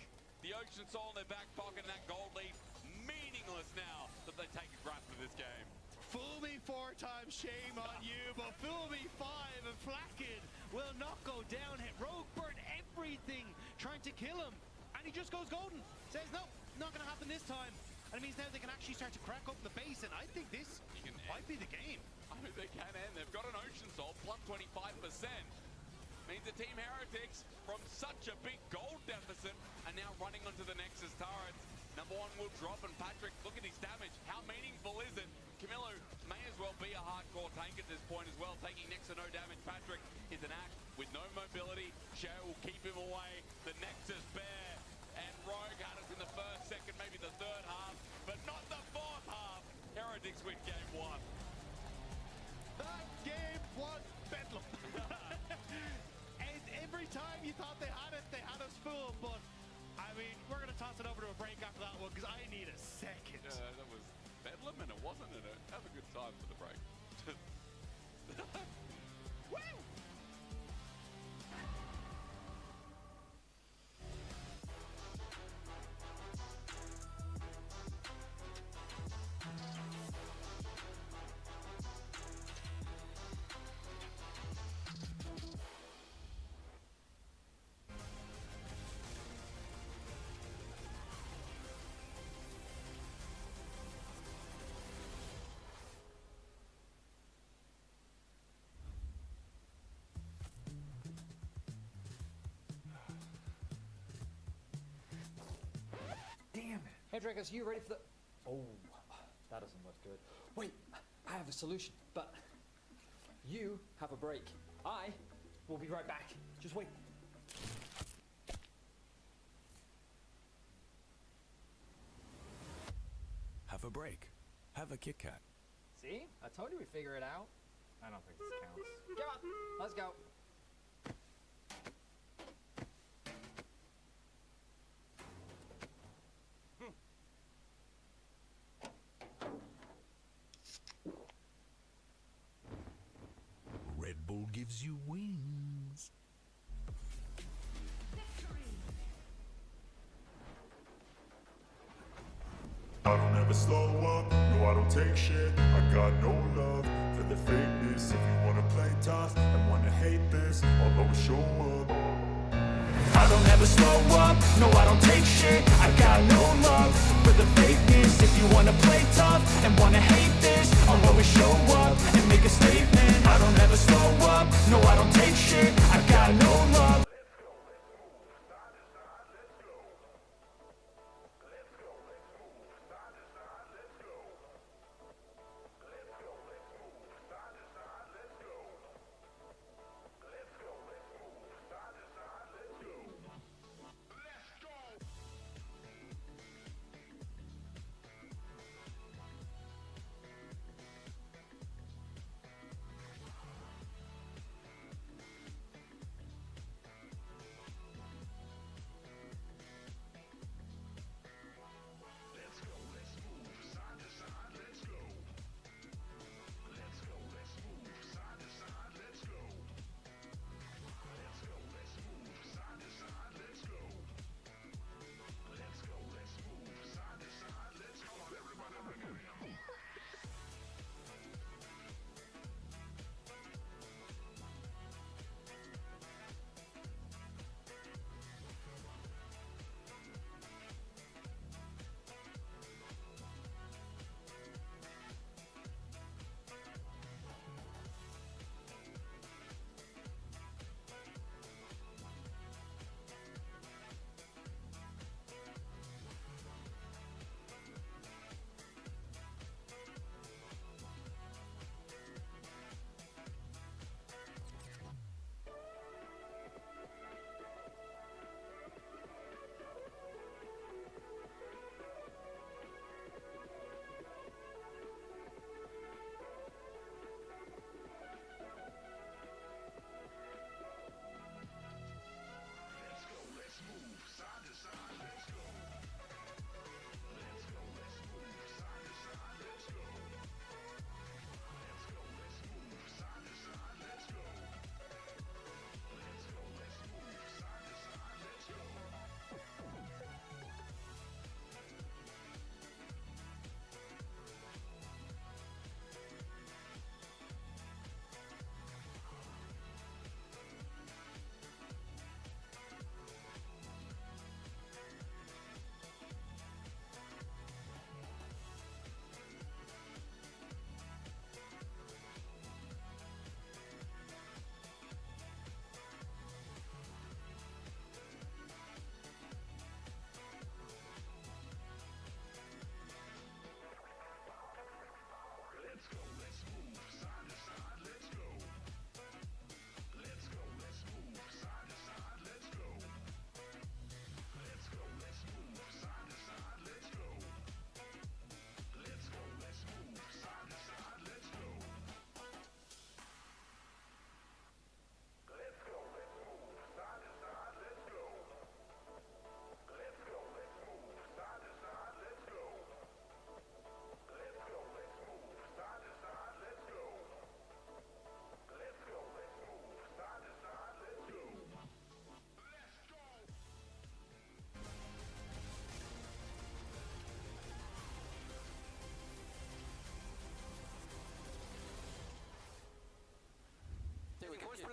The Ocean Soul in their back pocket, and that gold lead meaningless now that they take a grasp of this game. Fool me 4 times, shame on you, but fool me 5 and Flackett will not go down. Rogue burned everything trying to kill him, and he just goes golden. Says, no, not going to happen this time. And it means now they can actually start to crack open the base, and I think this might be the game. I mean, they can end. They've got an Ocean Soul, plus 25%. Means the Team Heretics, from such a big gold deficit, are now running onto the Nexus turrets. Number 1 will drop, and Patrick, look at his damage. How meaningful is it? Camillo may as well be a hardcore tank at this point as well, taking next to no damage. Patrick is an act with no mobility. Sheo will keep him away. The Nexus bear, and Rogue had us in the first, second, maybe the third half, but not the fourth half. Heretics win game 1. That game was bedlam. And every time you thought they had it, they had us fooled. But I mean, we're gonna toss it over to a break after that one because I need a second. That was bedlam, and it wasn't. Have a good time for the break. Woo! Hey Dracos, you ready for the... Oh, that doesn't look good. Wait, I have a solution, but you have a break. I will be right back. Just wait. Have a break. Have a Kit Kat. See? I told you we'd figure it out. I don't think this counts. Come on, let's go. Red Bull gives you wings. I don't ever slow up, no I don't take shit. I got no love for the fakeness. If you wanna play tough and wanna hate this, I'll always show up. I don't ever slow up, no I don't take shit. I got no love for the fakeness. If you wanna play tough and wanna hate this, I'll always show up and make a statement. I don't ever slow up, no I don't take shit. I got no love.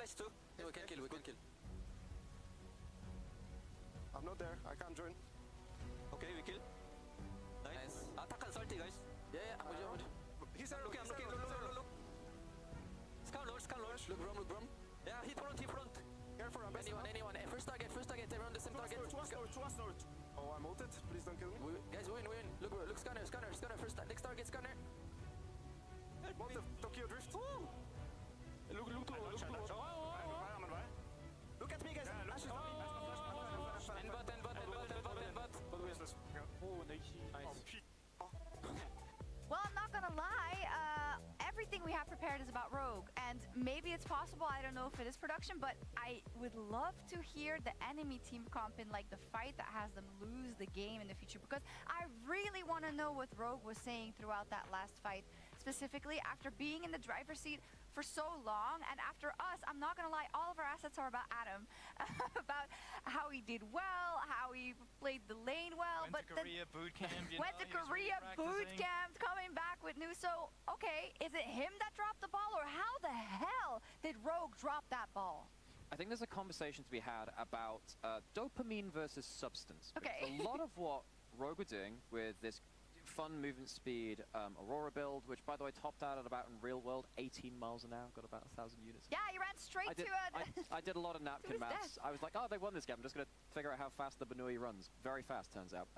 Let's do. Yeah, we can kill, we can kill. I'm not there, I can't join. Okay, we kill. Nice. Attack and salty, guys. Yeah, yeah, I'm with you. He's I'm looking, look. Scan Lord. Look, Brom. Yeah, hit front. Careful, I'm Anyone. First target, everyone the same target. Towards north. Oh, I'm ulted, please don't kill me. Guys, win. What the Tokyo Drift? Look to I'm on way. Look at me, guys. Ash is coming. And bot. But we're useless. Go. Oh, nice. Oh, shit. Well, I'm not gonna lie, everything we have prepared is about Rogue, and maybe it's possible, I don't know if it is production, but I would love to hear the enemy team comp in like the fight that has them lose the game in the future, because I really want to know what Rogue was saying throughout that last fight, specifically after being in the driver's seat for so long, and after us, I'm not gonna lie, all of our assets are about Adam, about how he did well, how he played the lane well, Went to Korea boot camp. went to Korea boot camp, coming back with new. So, okay, is it him that dropped the ball, or how the hell did Rogue drop that ball? I think there's a conversation to be had about dopamine versus substance. Okay. Because a lot of what Rogue were doing with this fun movement speed Aurora build, which by the way topped out at about in real world 18 miles an hour, got about 1,000 units. Yeah, he ran straight to it. I did a lot of napkin his maths. I was like, oh, they won this game. I'm just going to figure out how fast the Banui runs. Very fast, turns out.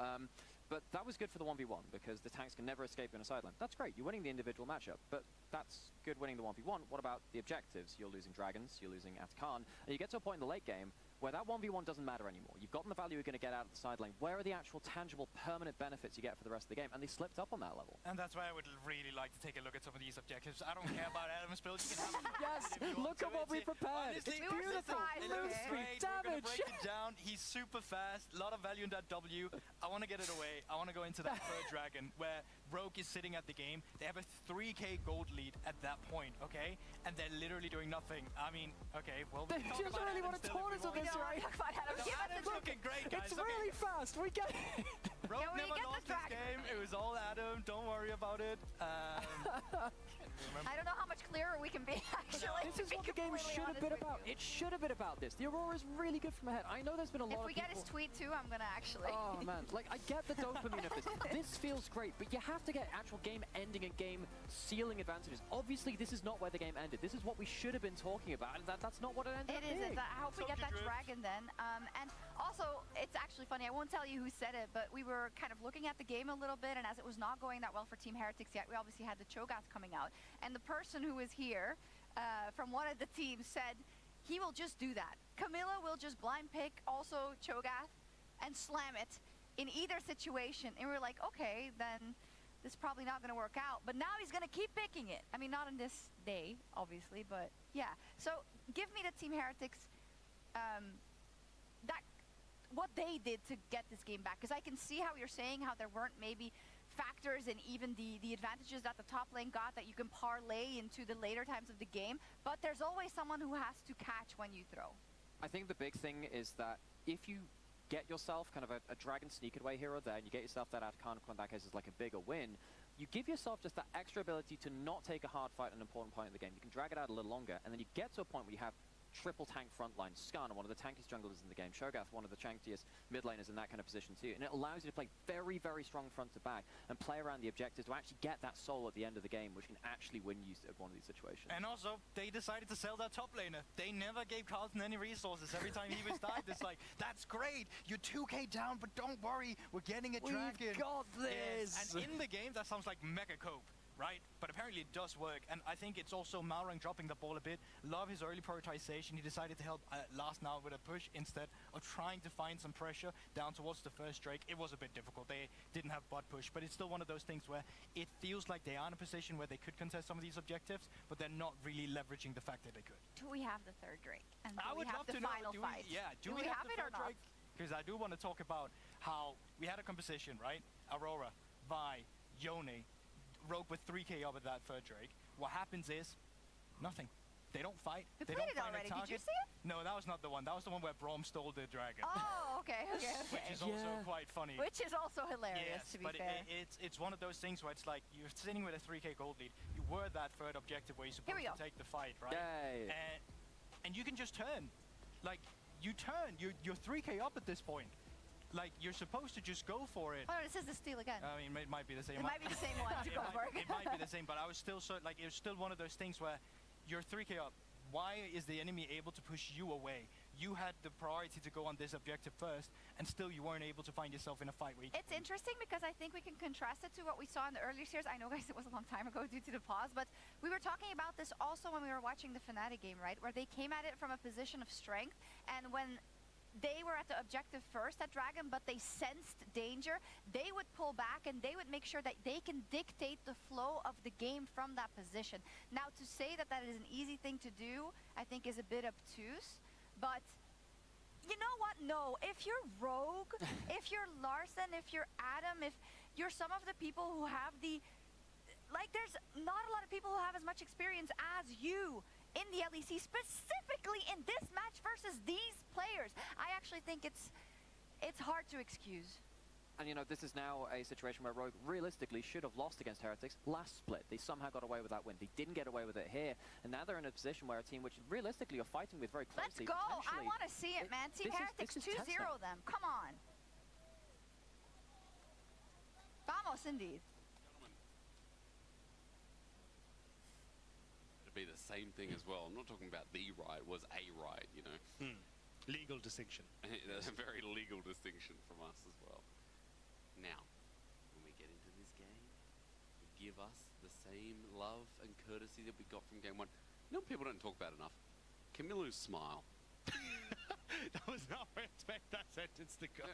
But that was good for the 1v1 because the tanks can never escape in a sideline. That's great. You're winning the individual matchup, but that's good winning the 1v1. What about the objectives? You're losing dragons, you're losing Atakan, and you get to a point in the late game where that 1v1 doesn't matter anymore. You've gotten the value you're going to get out of the sideline. Where are the actual tangible permanent benefits you get for the rest of the game? And they slipped up on that level. And that's why I would really like to take a look at some of these objectives. I don't care about Adam's build. You can have a Yes, look at what we prepared. Honestly, It's beautiful. surprised, It looks okay. great. We're gonna Damage. break it down. He's super fast. A lot of value in that W. I want to get it away. I want to go into that third dragon where Rogue is sitting at the game. They have a 3k gold lead at that point, okay? And they're literally doing nothing. I mean, okay, well, we They can talk just about really Adam want to still if taunt we us on want. this, right? Come on, Adam, No, give us Adam's the looking great, guys. It's Okay. really fast. We get it. Rogue Can we never get the lost this dragon? game. It was all Adam. Don't worry about it. I don't know how much clearer we can be, actually. This is to be what the game completely should have honest been with about. you. It should have been about this. The Aurora's really good from ahead. I know there's been a lot If of we people... get his tweet too, I'm gonna actually. Oh man, like I get the dopamine of this. This feels great, but you have to get actual game ending and game sealing advantages. Obviously, this is not where the game ended. This is what we should have been talking about, and that's not what it ended It up being. isn't. I hope we get that Tokyo Drift. dragon then. And also, it's actually funny. I won't tell you who said it, but we were kind of looking at the game a little bit, and as it was not going that well for Team Heretics yet, we obviously had the Cho'Gath coming out. And the person who was here from one of the teams said he will just do that. Camilla will just blind pick also Cho'Gath and slam it in either situation. And we were like, okay, then this is probably not going to work out. But now he's going to keep picking it. I mean, not in this day, obviously, but yeah. So give me the Team Heretics, what they did to get this game back. Because I can see how you're saying how there weren't maybe factors and even the advantages that the top lane got that you can parlay into the later times of the game. But there's always someone who has to catch when you throw. I think the big thing is that if you get yourself kind of a dragon sneak away here or there, and you get yourself that Atakan, in that case is like a bigger win, you give yourself just that extra ability to not take a hard fight at an important point in the game. You can drag it out a little longer, and then you get to a point where you have triple tank frontline. Skarn, one of the tankiest junglers in the game. Cho'Gath, one of the tankiest mid laners in that kind of position too. And it allows you to play very, very strong front to back and play around the objectives to actually get that soul at the end of the game, which can actually win you at one of these situations. And also, they decided to sell that top laner. They never gave Carlton any resources. Every time he was died, it's like, that's great. You're 2k down, but don't worry. We're getting a dragon. We've got this. Yes. And in the game, that sounds like mega cope. Right? But apparently it does work, and I think it's also Malrang dropping the ball a bit. Love his early prioritization. He decided to help last now with a push instead of trying to find some pressure down towards the first Drake. It was a bit difficult. They didn't have butt push, but it's still one of those things where it feels like they are in a position where they could contest some of these objectives, but they're not really leveraging the fact that they could. Do we have the third Drake? And do I would we have love the to know. final Do fight? do we have it the or third not? Drake? Because I do want to talk about how we had a composition, right? Aurora, Vi, Yone, Rogue with 3k up at that third Drake. What happens is nothing. They don't fight. We They played don't it find a already. Did you target. see it? No, that was not the one. That was the one where Braum stole the dragon. Oh, okay. Which is also quite funny. Which is also hilarious, Yes, to be but fair. it's one of those things where it's like you're sitting with a 3k gold lead. You were that third objective where you're Here supposed we to go. take the fight, right? Yay. And you can just turn. Like, you turn. You're 3k up at this point. Like, you're supposed to just go for it. Oh, no, this is the steal again. I mean, it might be the same. It might be the same one to it, Goldberg. it might be the same, but I was still so like it was still one of those things where you're 3k up. Why is the enemy able to push you away? you had the priority to go on this objective first, and still you weren't able to find yourself in a fight where you It's interesting because I think we can contrast it to what we saw in the earlier series. I know, guys, it was a long time ago due to the pause, but we were talking about this also when we were watching the Fnatic game, right? Where they came at it from a position of strength, and when they were at the objective first at Dragon, but they sensed danger, they would pull back and they would make sure that they can dictate the flow of the game from that position. Now, to say that that is an easy thing to do, I think is a bit obtuse, but you know what? No, if you're Rogue, if you're Larson, if you're Adam, if you're some of the people who have the, like, there's not a lot of people who have as much experience as you in the LEC, specifically in this match versus these players. I actually think it's hard to excuse. And you know, this is now a situation where Rogue realistically should have lost against Heretics last split. They somehow got away with that win. They didn't get away with it here, and now they're in a position where a team which realistically you're fighting with very closely. Let's go! I want to see it, man. Team Heretics 2-0 them. Come on. Vamos, indeed. Be the same thing as well. I'm not talking about the right, it was a right, you know. Legal distinction. That's a very legal distinction from us as well. Now, when we get into this game, give us the same love and courtesy that we got from game one. You know what people don't talk about enough? Camilu's smile. That was not where I expect that sentence to go.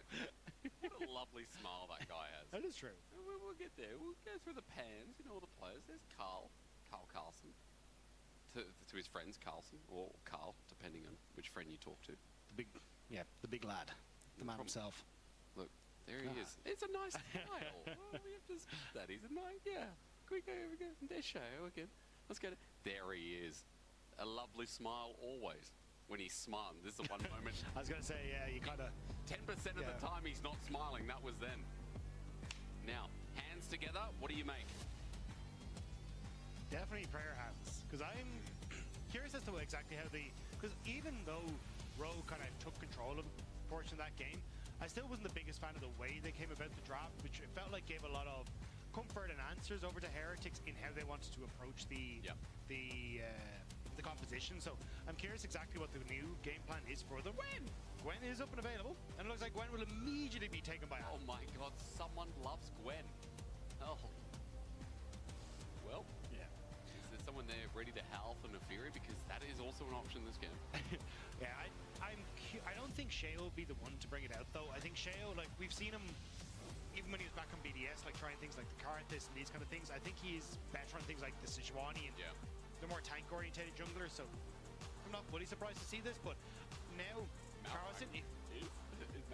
What a lovely smile that guy has. That is true. We'll get there. We'll go through the pans, you know, all the players. There's Carl Carlson. To his friends, Carlson, or Carl, depending on which friend you talk to. The big lad, the man himself. Look, there he is. It's a nice smile. Well, we have to skip that. He's a nice, yeah. Can we go over again? There's show again. Let's go. There he is. A lovely smile always. When he's smiling, this is the one moment. I was going to say, yeah, you kind of... 10% of the time he's not smiling. That was then. Now, hands together. What do you make? Definitely prayer hands, because I'm curious as to exactly how because even though Rogue kind of took control of a portion of that game, I still wasn't the biggest fan of the way they came about the draft, which it felt like gave a lot of comfort and answers over to Heretics in how they wanted to approach the composition. So I'm curious exactly what the new game plan is for them. Gwen is up and available, and it looks like Gwen will immediately be taken by. Oh my God! Someone loves Gwen. Oh. Well. Is someone there ready to howl for Nefiri, because that is also an option in this game. Yeah, I don't think Shea will be the one to bring it out though. I think Shea, like we've seen him even when he was back on BDS, like trying things like the Karthus and these kind of things. I think he's better on things like the Sejuani and the more tank oriented junglers. So I'm not fully surprised to see this, but now Carlson is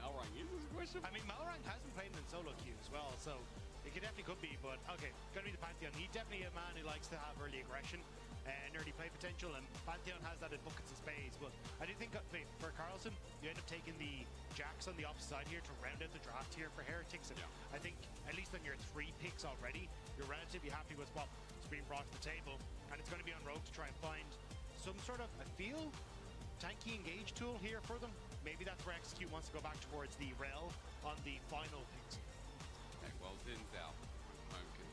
Malrang is a question. I mean, Malrang hasn't played in solo queue as well, so it definitely could be, but okay, gonna be the Pantheon. He's definitely a man who likes to have early aggression and early play potential, and Pantheon has that in buckets of spades. But I do think for Carlson, you end up taking the Jax on the opposite side here to round out the draft here for Heretics. And I think at least on your 3 picks already, you're relatively happy with what's being brought to the table, and it's going to be on Rogue to try and find some sort of, I feel, tanky engage tool here for them. Maybe that's where Execute wants to go back towards the Rel on the final picks. Okay, well, Zin's out. Home can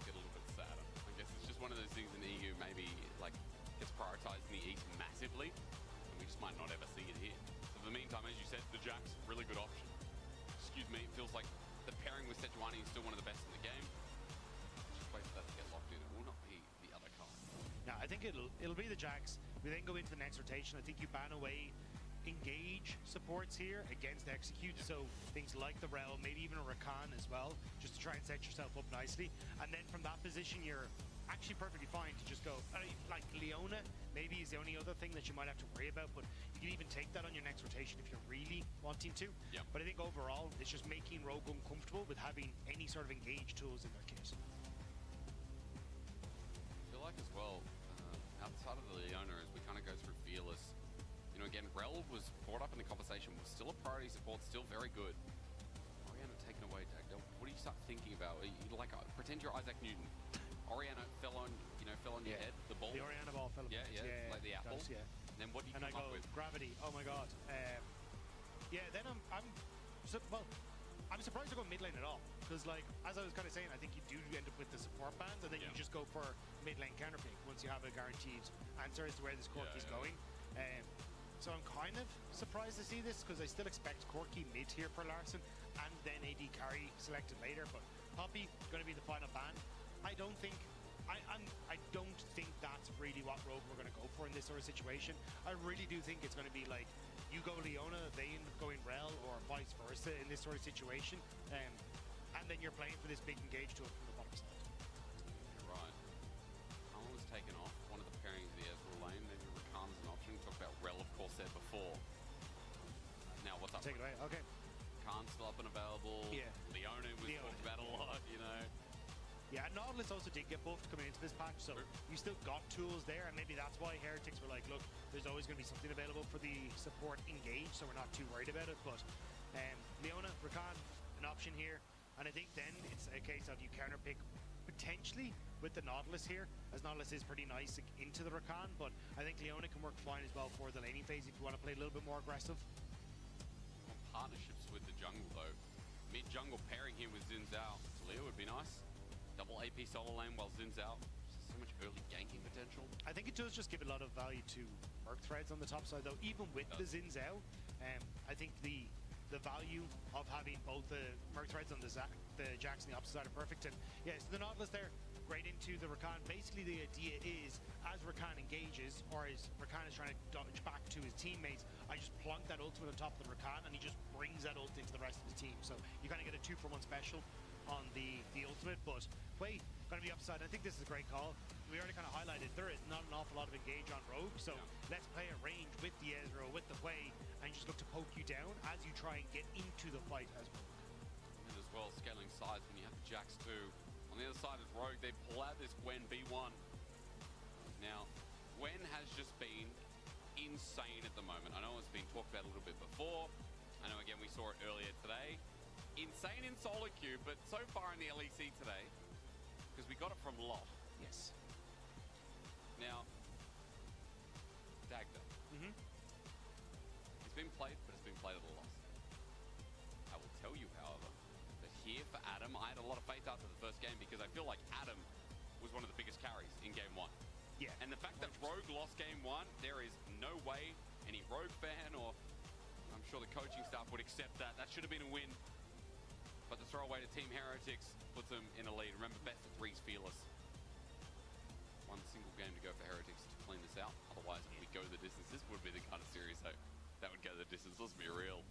get a little bit sadder. I guess it's just one of those things in EU maybe like gets prioritized in the East massively, and we just might not ever see it here. So for the meantime, as you said, the Jax, really good option. Excuse me, it feels like the pairing with Sejuani is still one of the best in the game. Just wait for that to get locked in. It will not be the other card. Yeah, I think it'll be the Jax. We then go into the next rotation. I think you ban away engage supports here against Execute, so things like the Rel, maybe even a Rakan as well, just to try and set yourself up nicely. And then from that position, you're actually perfectly fine to just go, like Leona maybe is the only other thing that you might have to worry about, but you can even take that on your next rotation if you're really wanting to. But I think overall, it's just making Rogue uncomfortable with having any sort of engage tools in their kit. I feel like as well, outside of the Leona, as we kind of go through Fearless, you know, again, Rel was brought up in the conversation, was still a priority support, still very good. Orianna taken away, Dagda. What do you start thinking about? Like, pretend you're Isaac Newton. Orianna fell on your head, the ball. The Orianna ball fell on yeah, like the apple. Does, And then what do you come up with? Gravity, oh my god. Then I'm surprised to go mid lane at all. Because, like, as I was kind of saying, I think you do end up with the support bands, and then you just go for mid lane counterpick once you have a guaranteed answer as to where this cork is going. So I'm kind of surprised to see this because I still expect Corky mid here for Larson and then AD carry selected later. But Poppy going to be the final ban. I don't think that's really what rogue we're going to go for in this sort of situation. I really do think it's going to be like you go Leona, Vayne going Rel, or vice versa in this sort of situation. And then you're playing for this big engage to it from the bottom side. You're right. Allen was taken off one of the pairings of the Ezreal lane. Maybe Rakan's an option. We talked about Rel, of course, there before. Now, what's up? Take it away. Okay. Khan's still up and available. Yeah. Leona was talked about a lot, you know. Yeah, and Nautilus also did get buffed coming into this patch, so you still got tools there, and maybe that's why Heretics were like, look, there's always going to be something available for the support engage, so we're not too worried about it. But Leona, Rakan, an option here, and I think then it's a case of you counter pick potentially with the Nautilus here, as Nautilus is pretty nice into the Rakan, but I think Leona can work fine as well for the laning phase if you want to play a little bit more aggressive. Partnerships with the jungle though. Mid-jungle pairing here with Xin Zhao. Leo would be nice. Double AP solo lane while Zin's out. So much early ganking potential. I think it does just give a lot of value to Merc Threads on the top side though. Even with the Zin's out, I think the value of having both the Merc Threads on the Jax on the opposite side are perfect. And yeah, so the Nautilus there, great into the Rakan. Basically the idea is, as Rakan engages, or as Rakan is trying to dodge back to his teammates, I just plonk that ultimate on top of the Rakan and he just brings that ult into the rest of his team. So you kind of get a 2-for-1 special on the ultimate, but wait, going to be upside. I think this is a great call. We already kind of highlighted there is not an awful lot of engage on Rogue, so let's play a range with the Ezreal, with the Wei, and just look to poke you down as you try and get into the fight as well. And as well, scaling size when you have the Jax too. On the other side is Rogue. They pull out this Gwen B1. Now, Gwen has just been insane at the moment. I know it's been talked about a little bit before. I know again we saw it earlier today. Insane in solo queue, but so far in the LEC today, because we got it from Lot. Yes. Now, Dagda. It's been played, but it's been played at a loss. I will tell you, however, that here for Adam, I had a lot of faith after the first game because I feel like Adam was one of the biggest carries in game 1. Yeah. And the fact that Rogue lost game 1, there is no way any Rogue fan or I'm sure the coaching staff would accept that. That should have been a win. But the throwaway to Team Heretics puts them in a lead. Remember, best of 3's fearless. One single game to go for Heretics to clean this out. Otherwise, if we go the distance, this would be the kind of series that would go the distance. Let's be real.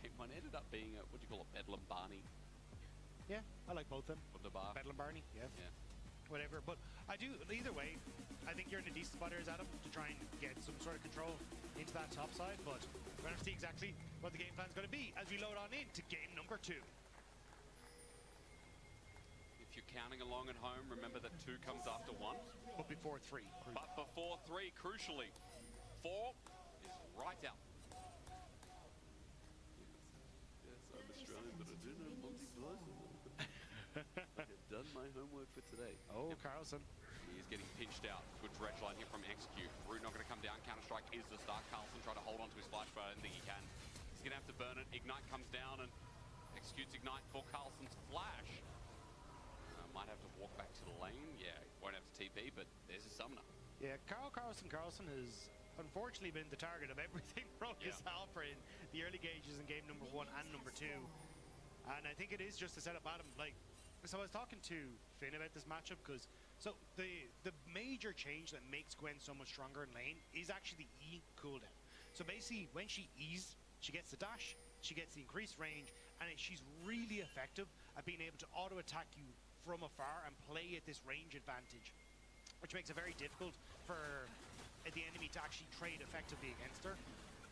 Game 1 ended up being a, what do you call it, Bedlam Barney? Yeah, I like both of them. Wunderbar. Bedlam Barney, yeah. Whatever, but I do, either way, I think you're in a decent spot here as Adam to try and get some sort of control into that top side, but we're going to see exactly what the game plan's going to be as we load on into game number 2. If you're counting along at home, remember that 2 comes after 1. But before 3. But before 3, crucially, 4 is right out. Yes, I'm Australian, but I do know multi-devices. I have done my homework for today. Oh, Carlson. He's getting pinched out. Good dredge line here from Execute. Root not going to come down. Counter-Strike is the start. Carlson trying to hold on to his flash, but I don't think he can. He's going to have to burn it. Ignite comes down and Executes Ignite for Carlson's flash. Might have to walk back to the lane. Yeah, won't have to TP, but there's his summoner. Yeah, Carlson has unfortunately been the target of everything Rogue is Alpha in the early gauges in game number 1 and number 2. And I think it is just to set up Adam. So I was talking to Finn about this matchup because the major change that makes Gwen so much stronger in lane is actually the E cooldown. So basically when she E's, she gets the dash, she gets the increased range, and she's really effective at being able to auto attack you from afar and play at this range advantage, which makes it very difficult for the enemy to actually trade effectively against her.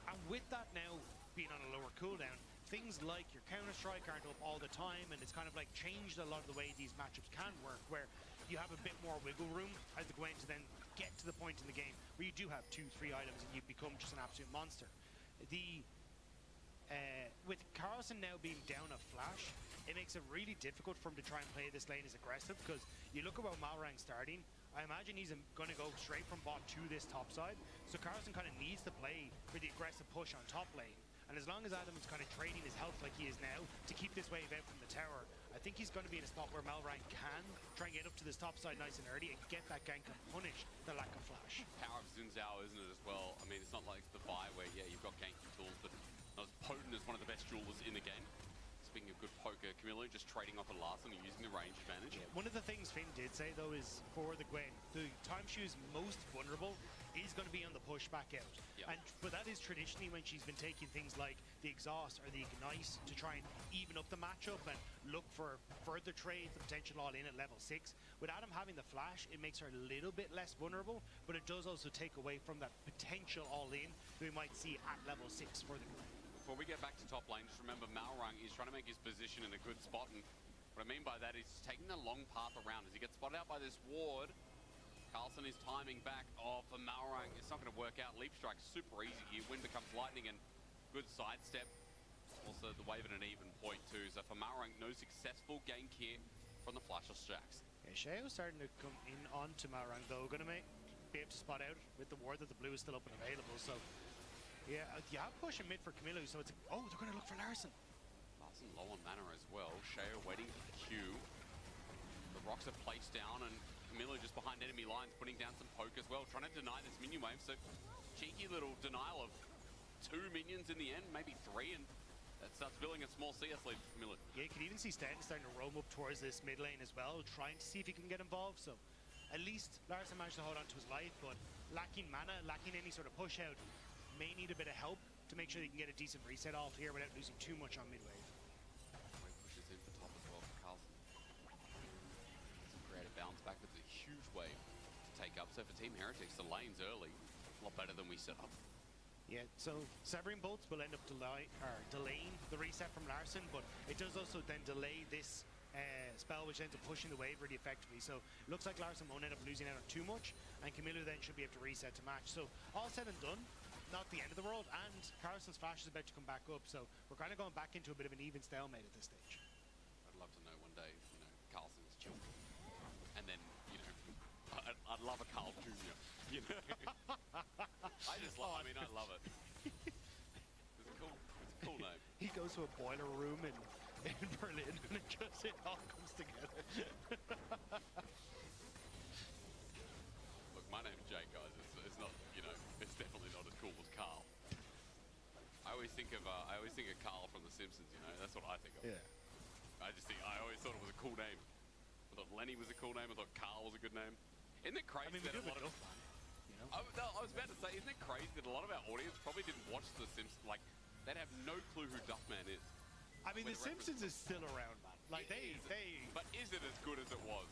And with that now being on a lower cooldown, things like your Counter-Strike aren't up all the time, and it's kind of like changed a lot of the way these matchups can work, where you have a bit more wiggle room as the Gwen to then get to the point in the game where you do have 2-3 items and you become just an absolute monster. With Carlson now being down a flash, it makes it really difficult for him to try and play this lane as aggressive, because you look at Malrang starting, I imagine he's going to go straight from bot to this top side, so Carlson kind of needs to play for the aggressive push on top lane. And And as long as Adam's kind of trading his health like he is now to keep this wave out from the tower, I think he's going to be in a spot where Malrang can try and get up to this top side nice and early and get that gank and punish the lack of flash. Power of Xin Zhao, isn't it, as well? I mean, it's not like the buy where, yeah, you've got ganking tools, but not as potent as one of the best jewelers in the game. Speaking of good poker, Camilo just trading off a Larson and using the range advantage. Yeah, one of the things Finn did say, though, is for the Gwen, the time she is most vulnerable is going to be on the push back out. Yep. But that is traditionally when she's been taking things like the exhaust or the ignite to try and even up the matchup and look for further trades, the potential all in at level 6. With Adam having the flash, it makes her a little bit less vulnerable, but it does also take away from that potential all in we might see at level 6 for the Gwen. Before we get back to top lane, just remember Malrang is trying to make his position in a good spot, and what I mean by that is taking the long path around. As he gets spotted out by this ward, Carlson is timing back. Oh, for Malrang, it's not going to work out. Leap strike super easy here. Wind becomes lightning, and good sidestep. Also, the wave at an even point too. So for Malrang, no successful gank here from the flashless Jacks. Yeah, Sheo's starting to come in onto Malrang, though. Going to be able to spot out with the ward that the blue is still up and available. So. Yeah, you have push in mid for Camilo, so it's... Oh, they're going to look for Larson. Larson low on mana as well. Sheo waiting for the Q. The rocks are placed down, and Camilo just behind enemy lines, putting down some poke as well, trying to deny this minion wave. So, cheeky little denial of 2 minions in the end, maybe 3, and that starts building a small CS lead for Camilo. Yeah, you can even see Stan starting to roam up towards this mid lane as well, trying to see if he can get involved. So, at least Larson managed to hold on to his life, but lacking mana, lacking any sort of push out, may need a bit of help to make sure they can get a decent reset off here without losing too much on mid-wave. Wave pushes in for top as well for Carlson. Some creative bounce back, but it's a huge wave to take up. So for Team Heretics, the lane's early, a lot better than we set up. Yeah, so Severing Bolts will end up delaying the reset from Larson, but it does also then delay this spell, which ends up pushing the wave really effectively. So it looks like Larson won't end up losing out on too much, and Camilo then should be able to reset to match. So all said and done, not the end of the world, and Carlson's flash is about to come back up, so we're kind of going back into a bit of an even stalemate at this stage. I'd love to know one day, Carlson's children, and then, I'd love a Carl Jr., I just love, I love it. It's a cool name. He goes to a boiler room in Berlin, and it all comes together. Look, my name's Jake, guys. It's not, it's definitely not as cool as Carl. I always think of Carl from The Simpsons. That's what I think of. Yeah. I always thought it was a cool name. I thought Lenny was a cool name. I thought Carl was a good name. Isn't it crazy that a lot of... I was about to say, isn't it crazy that a lot of our audience probably didn't watch The Simpsons? Like, they'd have no clue who Duckman is. I mean, The Simpsons is still around, man. Like, But is it as good as it was?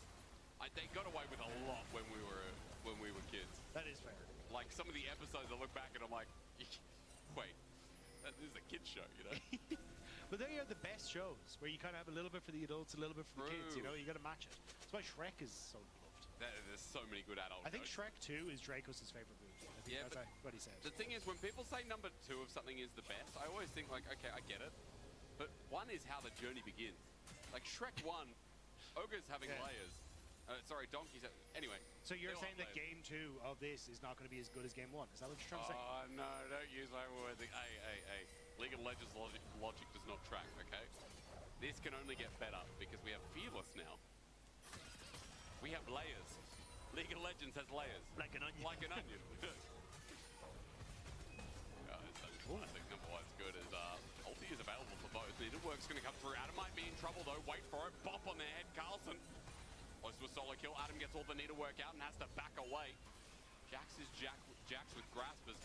They got away with a lot when we were kids. That is fair. Like, some of the episodes, I look back and I'm like, wait, this is a kid's show, But they are the best shows, where you kind of have a little bit for the adults, a little bit for the kids, you got to match it. That's why Shrek is so loved. There's so many good adult I think shows. Shrek 2 is Dracos' favorite movie. I think that's what he says. The thing is, when people say number 2 of something is the best, I always think, like, okay, I get it. But 1 is how the journey begins. Like, Shrek 1, ogres having layers. Sorry, donkeys. Anyway. So you're saying that game 2 of this is not going to be as good as game 1? Is that what you're trying to say? Oh, no, don't use my word. Hey. League of Legends logic does not track, okay? This can only get better because we have Fearless now. We have layers. League of Legends has layers. Like an onion. Like an onion. I think number 1's good as ulti is available for both. Needlework's going to come through. Adam might be in trouble though. Wait for it. Bop on the head. Carlson. Close to a solo kill. Adam gets all the needlework out and has to back away. Jax is Jax with graspers.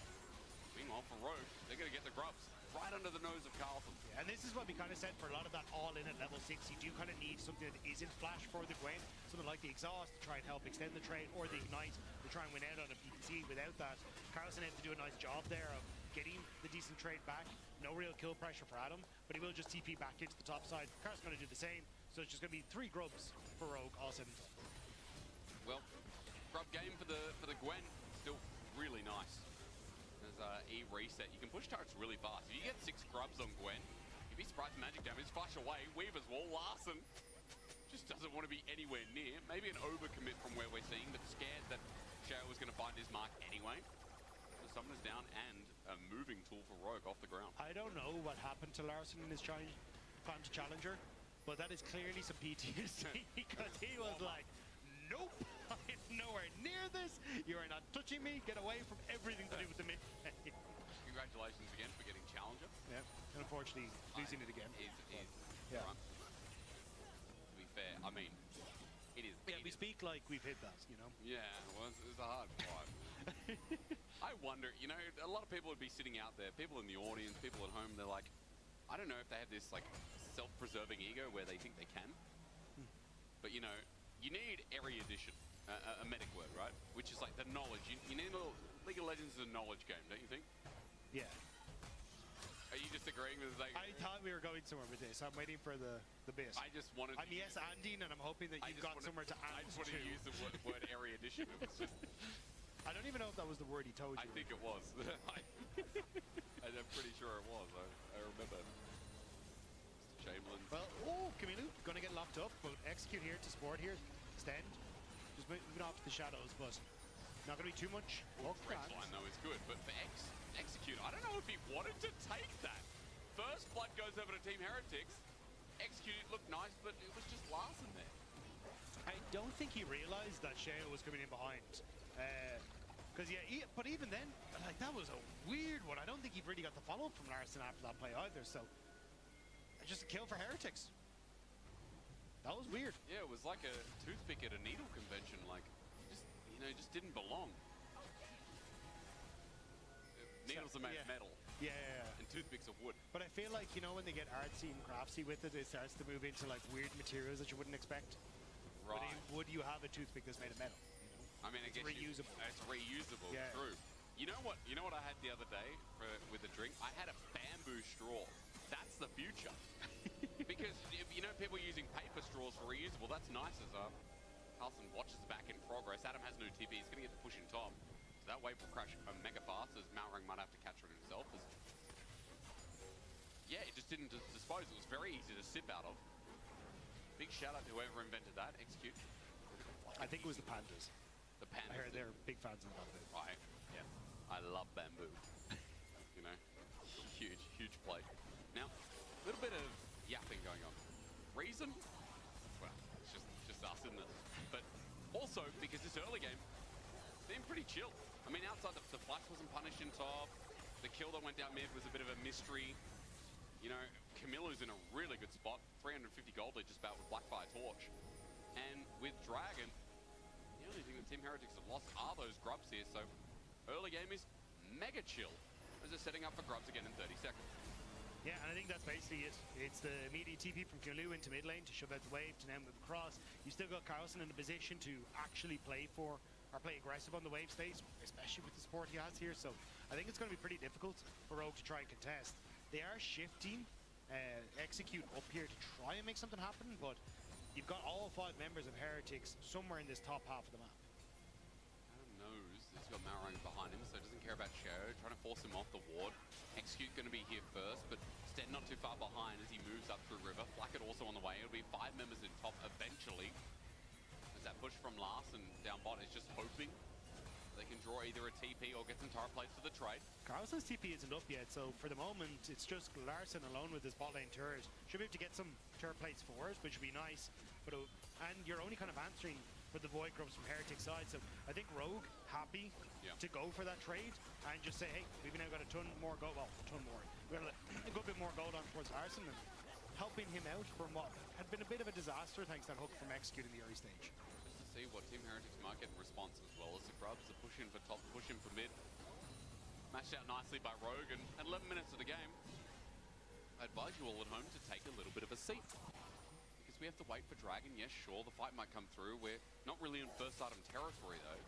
Meanwhile for Rogue, they're going to get the grubs right under the nose of Carlson. Yeah, and this is what we kind of said for a lot of that all-in at level 6. You do kind of need something that isn't flash for the Gwen. Something like the exhaust to try and help extend the trade, or the ignite to try and win out on a PTC. Without that, Carlson had to do a nice job there of getting the decent trade back. No real kill pressure for Adam, but he will just TP back into the top side. Carlson's going to do the same, so it's just going to be 3 grubs for Rogue, all said and done. Well, grub game for the Gwen, still really nice. There's E reset. You can push turrets really fast. If you get 6 grubs on Gwen, you'd be surprised magic damage. Flash away. Weaver's wall. Larson just doesn't want to be anywhere near. Maybe an overcommit from where we're seeing, but scared that Shao was going to find his mark anyway. summoners down and a moving tool for Rogue off the ground. I don't know what happened to Larson in his climb to Challenger, but that is clearly some PTSD because he was like, nope, I'm nowhere near this. You are not touching me. Get away from everything to do with the mid. Congratulations again for getting Challenger. Yeah, and unfortunately losing it again. Yeah. Front. To be fair, I mean, it is. Yeah, we speak like we've hit that, you know? Yeah, well, it's a hard fight. I wonder, you know, a lot of people would be sitting out there, people in the audience, people at home, they're like, I don't know if they have this, like, self-preserving ego where they think they can. But, you know, you need area addition, a medic word, right? Which is like the knowledge. You need League of Legends is a knowledge game, don't you think? Yeah. Are you just agreeing with like? I thought we were going somewhere with this. I'm waiting for the bit. I just wanted. I'm yes anding, and I'm hoping that you've got somewhere to and. I just wanted to use the word area addition. It was just. I don't even know if that was the word he told you. I think it was. I'm pretty sure it was. I remember. Mr. Chamberlain. Well, oh, Camilo, gonna get locked up, but execute here to support here. Stand. Just moving off to the shadows, but not gonna be too much. Red line though is good, but for execute, I don't know if he wanted to take that. First blood goes over to Team Heretics. Execute, it looked nice, but it was just Larson there. I don't think he realized that Sheo was coming in behind. Because but even then, like that was a weird one. I don't think he really got the follow-up from Larson after that play either. So just a kill for Heretics. That was weird. Yeah, it was like a toothpick at a needle convention. Like, just didn't belong. Needles are made of metal. Yeah. And toothpicks are wood. But I feel like, when they get artsy and craftsy with it, it starts to move into like weird materials that you wouldn't expect. Right. Would you have a toothpick that's made of metal? I mean, it's reusable. It's reusable. Yeah. True. You know what I had the other day with a drink? I had a bamboo straw. That's the future. Because people using paper straws for reusable. That's nice. As Carlson watches back in progress. Adam has no TP. He's going to get the push in top. So that wave will crash mega fast, as Malrang might have to catch it himself. Yeah, it just didn't dispose. It was very easy to sip out of. Big shout out to whoever invented that. Execute. I think it was the Pandas. The Pandas. I heard they're big fans of that. I love bamboo. Huge play. Now, a little bit of yapping going on. Reason? Well, it's just us, isn't it? But also, because this early game, been pretty chill. I mean, outside the flash wasn't punished in top. The kill that went down mid was a bit of a mystery. Camilo's in a really good spot. 350 gold lead just about with Blackfire Torch. And with Dragon, the only thing that Team Heretics have lost are those grubs here. So early game is mega chill as they're setting up for grubs again in 30 seconds. Yeah, and I think that's basically it. It's the immediate TP from Kulu into mid lane to shove out the wave to now move across. You still got Carlson in a position to actually play aggressive on the wave space, especially with the support he has here. So I think it's going to be pretty difficult for Rogue to try and contest. They are shifting execute up here to try and make something happen, but you've got all 5 members of Heretics somewhere in this top half of the map. Adam knows he's got Malrang behind him, so he doesn't care about Sheo, trying to force him off the ward. Execute going to be here first, but Stead not too far behind as he moves up through river. Flacket also on the way. It'll be 5 members in top eventually. As that push from Larson down bot is just hoping they can draw either a TP or get some turret plates for the trade. Carlson's TP isn't up yet, so for the moment, it's just Larson alone with his bot lane turret. Should be able to get some turret plates for us, which would be nice. But and you're only kind of answering for the Void Grubs from Heretic side, so I think Rogue happy to go for that trade and just say, hey, we've now got a ton more gold. Well, a ton more. We've got a good bit more gold on towards Larson and helping him out from what had been a bit of a disaster thanks to that hook from Execute in the early stage. See what Team Heretics might get in response, as well as the grubs. The push in for top, push in for mid. Matched out nicely by Rogue, and at 11 minutes of the game, I advise you all at home to take a little bit of a seat. Because we have to wait for Dragon. Yes, sure, the fight might come through. We're not really in first item territory, though.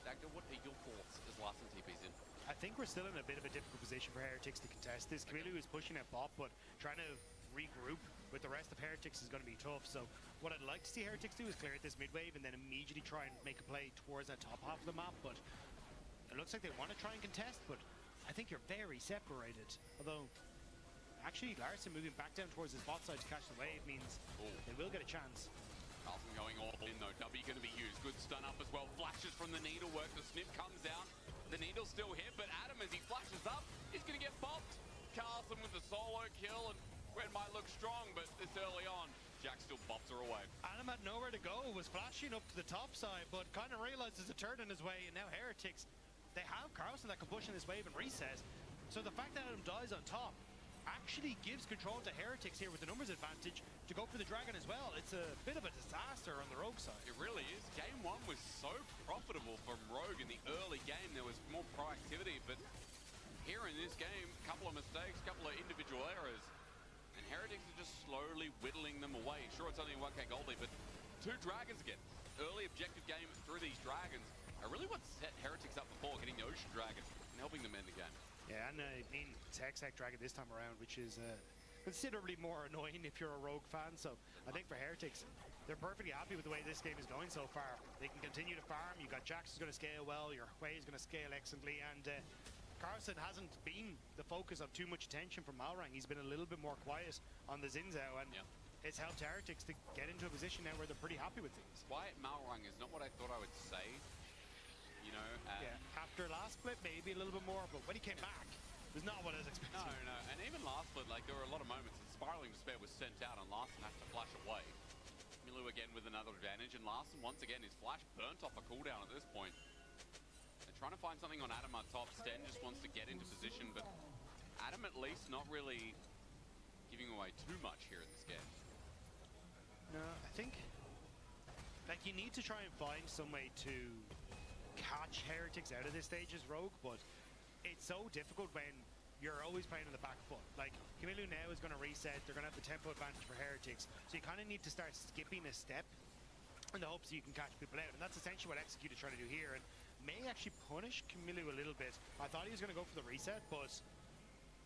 Dagda, what are your thoughts as Larson TP's in? I think we're still in a bit of a difficult position for Heretics to contest this. Kamilu is pushing at bot, but trying to regroup with the rest of Heretics is going to be tough. So what I'd like to see Heretics do is clear at this mid wave and then immediately try and make a play towards that top half of the map. But it looks like they want to try and contest, but I think you're very separated. Although, actually, Larson moving back down towards his bot side to catch the wave means they will get a chance. Carlson going all in though. W going to be used. Good stun up as well. Flashes from the needlework. The snip comes down. The needle's still hit, but Adam, as he flashes up, is going to get popped. Carlson with the solo kill, and Red might look strong, but this early on, Jack still bops her away. Adam had nowhere to go, was flashing up to the top side, but kind of realized there's a turn in his way, and now Heretics, they have Carlson that can push in this wave and reset. So the fact that Adam dies on top actually gives control to Heretics here with the numbers advantage to go for the Dragon as well. It's a bit of a disaster on the Rogue side. It really is. Game 1 was so profitable from Rogue in the early game. There was more proactivity, but here in this game, a couple of mistakes, a couple of individual errors, and Heretics are just slowly whittling them away. Sure, it's only 1k Goldie, but 2 Dragons again. Early objective game through these Dragons are really what set Heretics up before, getting the Ocean Dragon and helping them end the game. Yeah, and in Tech Dragon this time around, which is considerably more annoying if you're a Rogue fan. So I think for Heretics, they're perfectly happy with the way this game is going so far. They can continue to farm. You got Jax is going to scale well. Your Hui is going to scale excellently, and Carlson hasn't been the focus of too much attention from Malrang. He's been a little bit more quiet on the Xin Zhao, and it's helped Heretics to get into a position now where they're pretty happy with things. Quiet Malrang is not what I thought I would say. You know, yeah, after last split, maybe a little bit more, but when he came back, it was not what I was expecting. No, and even last split, like, there were a lot of moments that Spiraling Despair was sent out and Larson had to flash away. Milu again with another advantage, and Larson once again, his flash burnt off a cooldown at this point. They're trying to find something on Adam on top. Sten just wants to get into position, but Adam at least not really giving away too much here in this game. No, I think, like, you need to try and find some way to catch Heretics out of this stage as Rogue, but it's so difficult when you're always playing on the back foot. Like, Camilo now is going to reset, they're going to have the tempo advantage for Heretics, so you kind of need to start skipping a step in the hopes you can catch people out, and that's essentially what Execute is trying to do here, and may actually punish Camilo a little bit. I thought he was going to go for the reset, but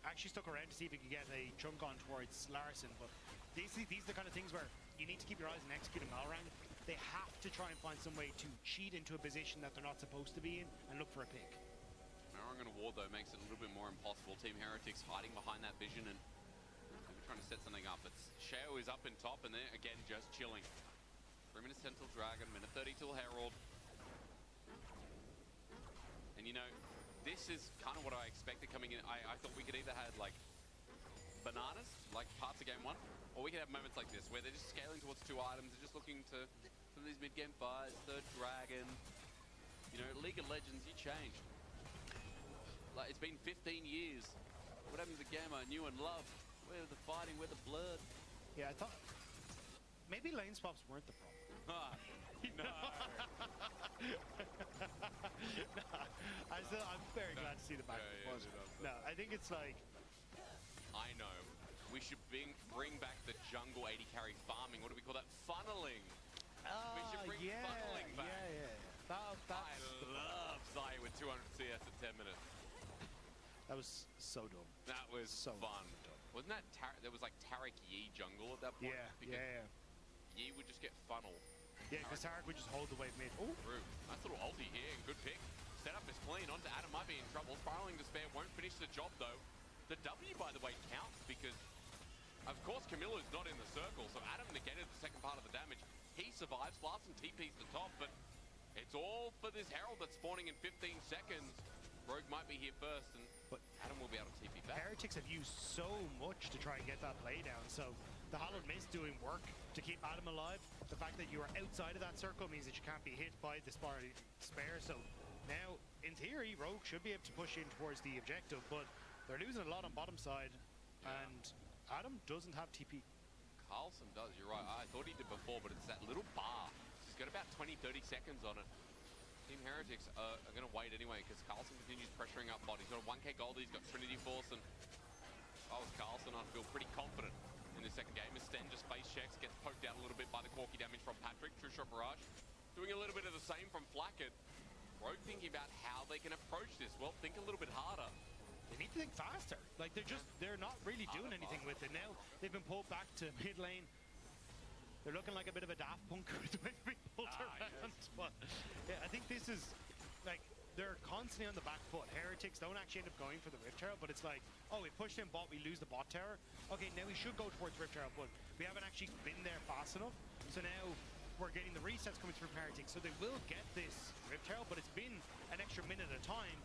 actually stuck around to see if he could get a chunk on towards Larson, but these are the kind of things where you need to keep your eyes on Execute and Malrang. They have to try and find some way to cheat into a position that they're not supposed to be in and look for a pick. Malrang on a ward, though, makes it a little bit more impossible. Team Heretics hiding behind that vision and maybe trying to set something up. It's Shao is up in top, and they're, again, just chilling. 3 minutes 10 till Dragon, minute 30 till Herald. And, you know, this is kind of what I expected coming in. I thought we could either have, like, bananas, like parts of game 1, or we could have moments like this, where they're just scaling towards 2 items, they're just looking to some of these mid-game fights, third Dragon. You know, League of Legends, you changed. Like, it's been 15 years. What happened to the game I knew and loved? Where the fighting, where the blood? Yeah, I thought maybe lane swaps weren't the problem. No. I'm very glad to see the back foot. No, I think it's like, I know. We should bring back the jungle 80 carry farming. What do we call that? Funneling. We should bring funneling back. I love Zaya with 200 CS at 10 minutes. That was so dumb. That was so fun. Dumb. Wasn't that there was like Tariq Yi jungle at that point? Yeah. Yi would just get funneled. Yeah, because Tariq would just hold the wave mid. Oh, true. Nice little ulti here. Good pick. Setup is clean. Onto Adam. Might be in trouble. Spiraling Despair won't finish the job though. The W, by the way, counts because, of course, Camilla's not in the circle, so Adam negated the second part of the damage. He survives. Larson TP's the top, but it's all for this Herald that's spawning in 15 seconds. Rogue might be here first, and Adam will be able to TP back. Heretics have used so much to try and get that play down, so the Hallowed Mist doing work to keep Adam alive. The fact that you are outside of that circle means that you can't be hit by the Spiraling Despair, so now, in theory, Rogue should be able to push in towards the objective, but they're losing a lot on bottom side, and Adam doesn't have TP. Carlson does, you're right. I thought he did before, but it's that little bar. He's got about 20-30 seconds on it. Team Heretics are going to wait anyway, because Carlson continues pressuring up bot. He's got a 1k gold, he's got Trinity Force, and if I was Carlson, I'd feel pretty confident in the second game. As Sten just face checks, gets poked out a little bit by the Corky damage from Patrick. True Shot Barrage doing a little bit of the same from Flacket. Rogue thinking about how they can approach this. Well, think a little bit harder. They need to think faster. Like, they're not really doing anything with it. Now, they've been pulled back to mid lane. They're looking like a bit of a Daft Punk with the way they're being pulled around. Yes. But, yeah, I think this is, like, they're constantly on the back foot. Heretics don't actually end up going for the Rift Herald, but it's like, oh, we pushed in bot, we lose the bot tower. Okay, now we should go towards Rift Herald, but we haven't actually been there fast enough. So now, we're getting the resets coming through from Heretics, so they will get this Rift Herald, but it's been an extra minute at a time.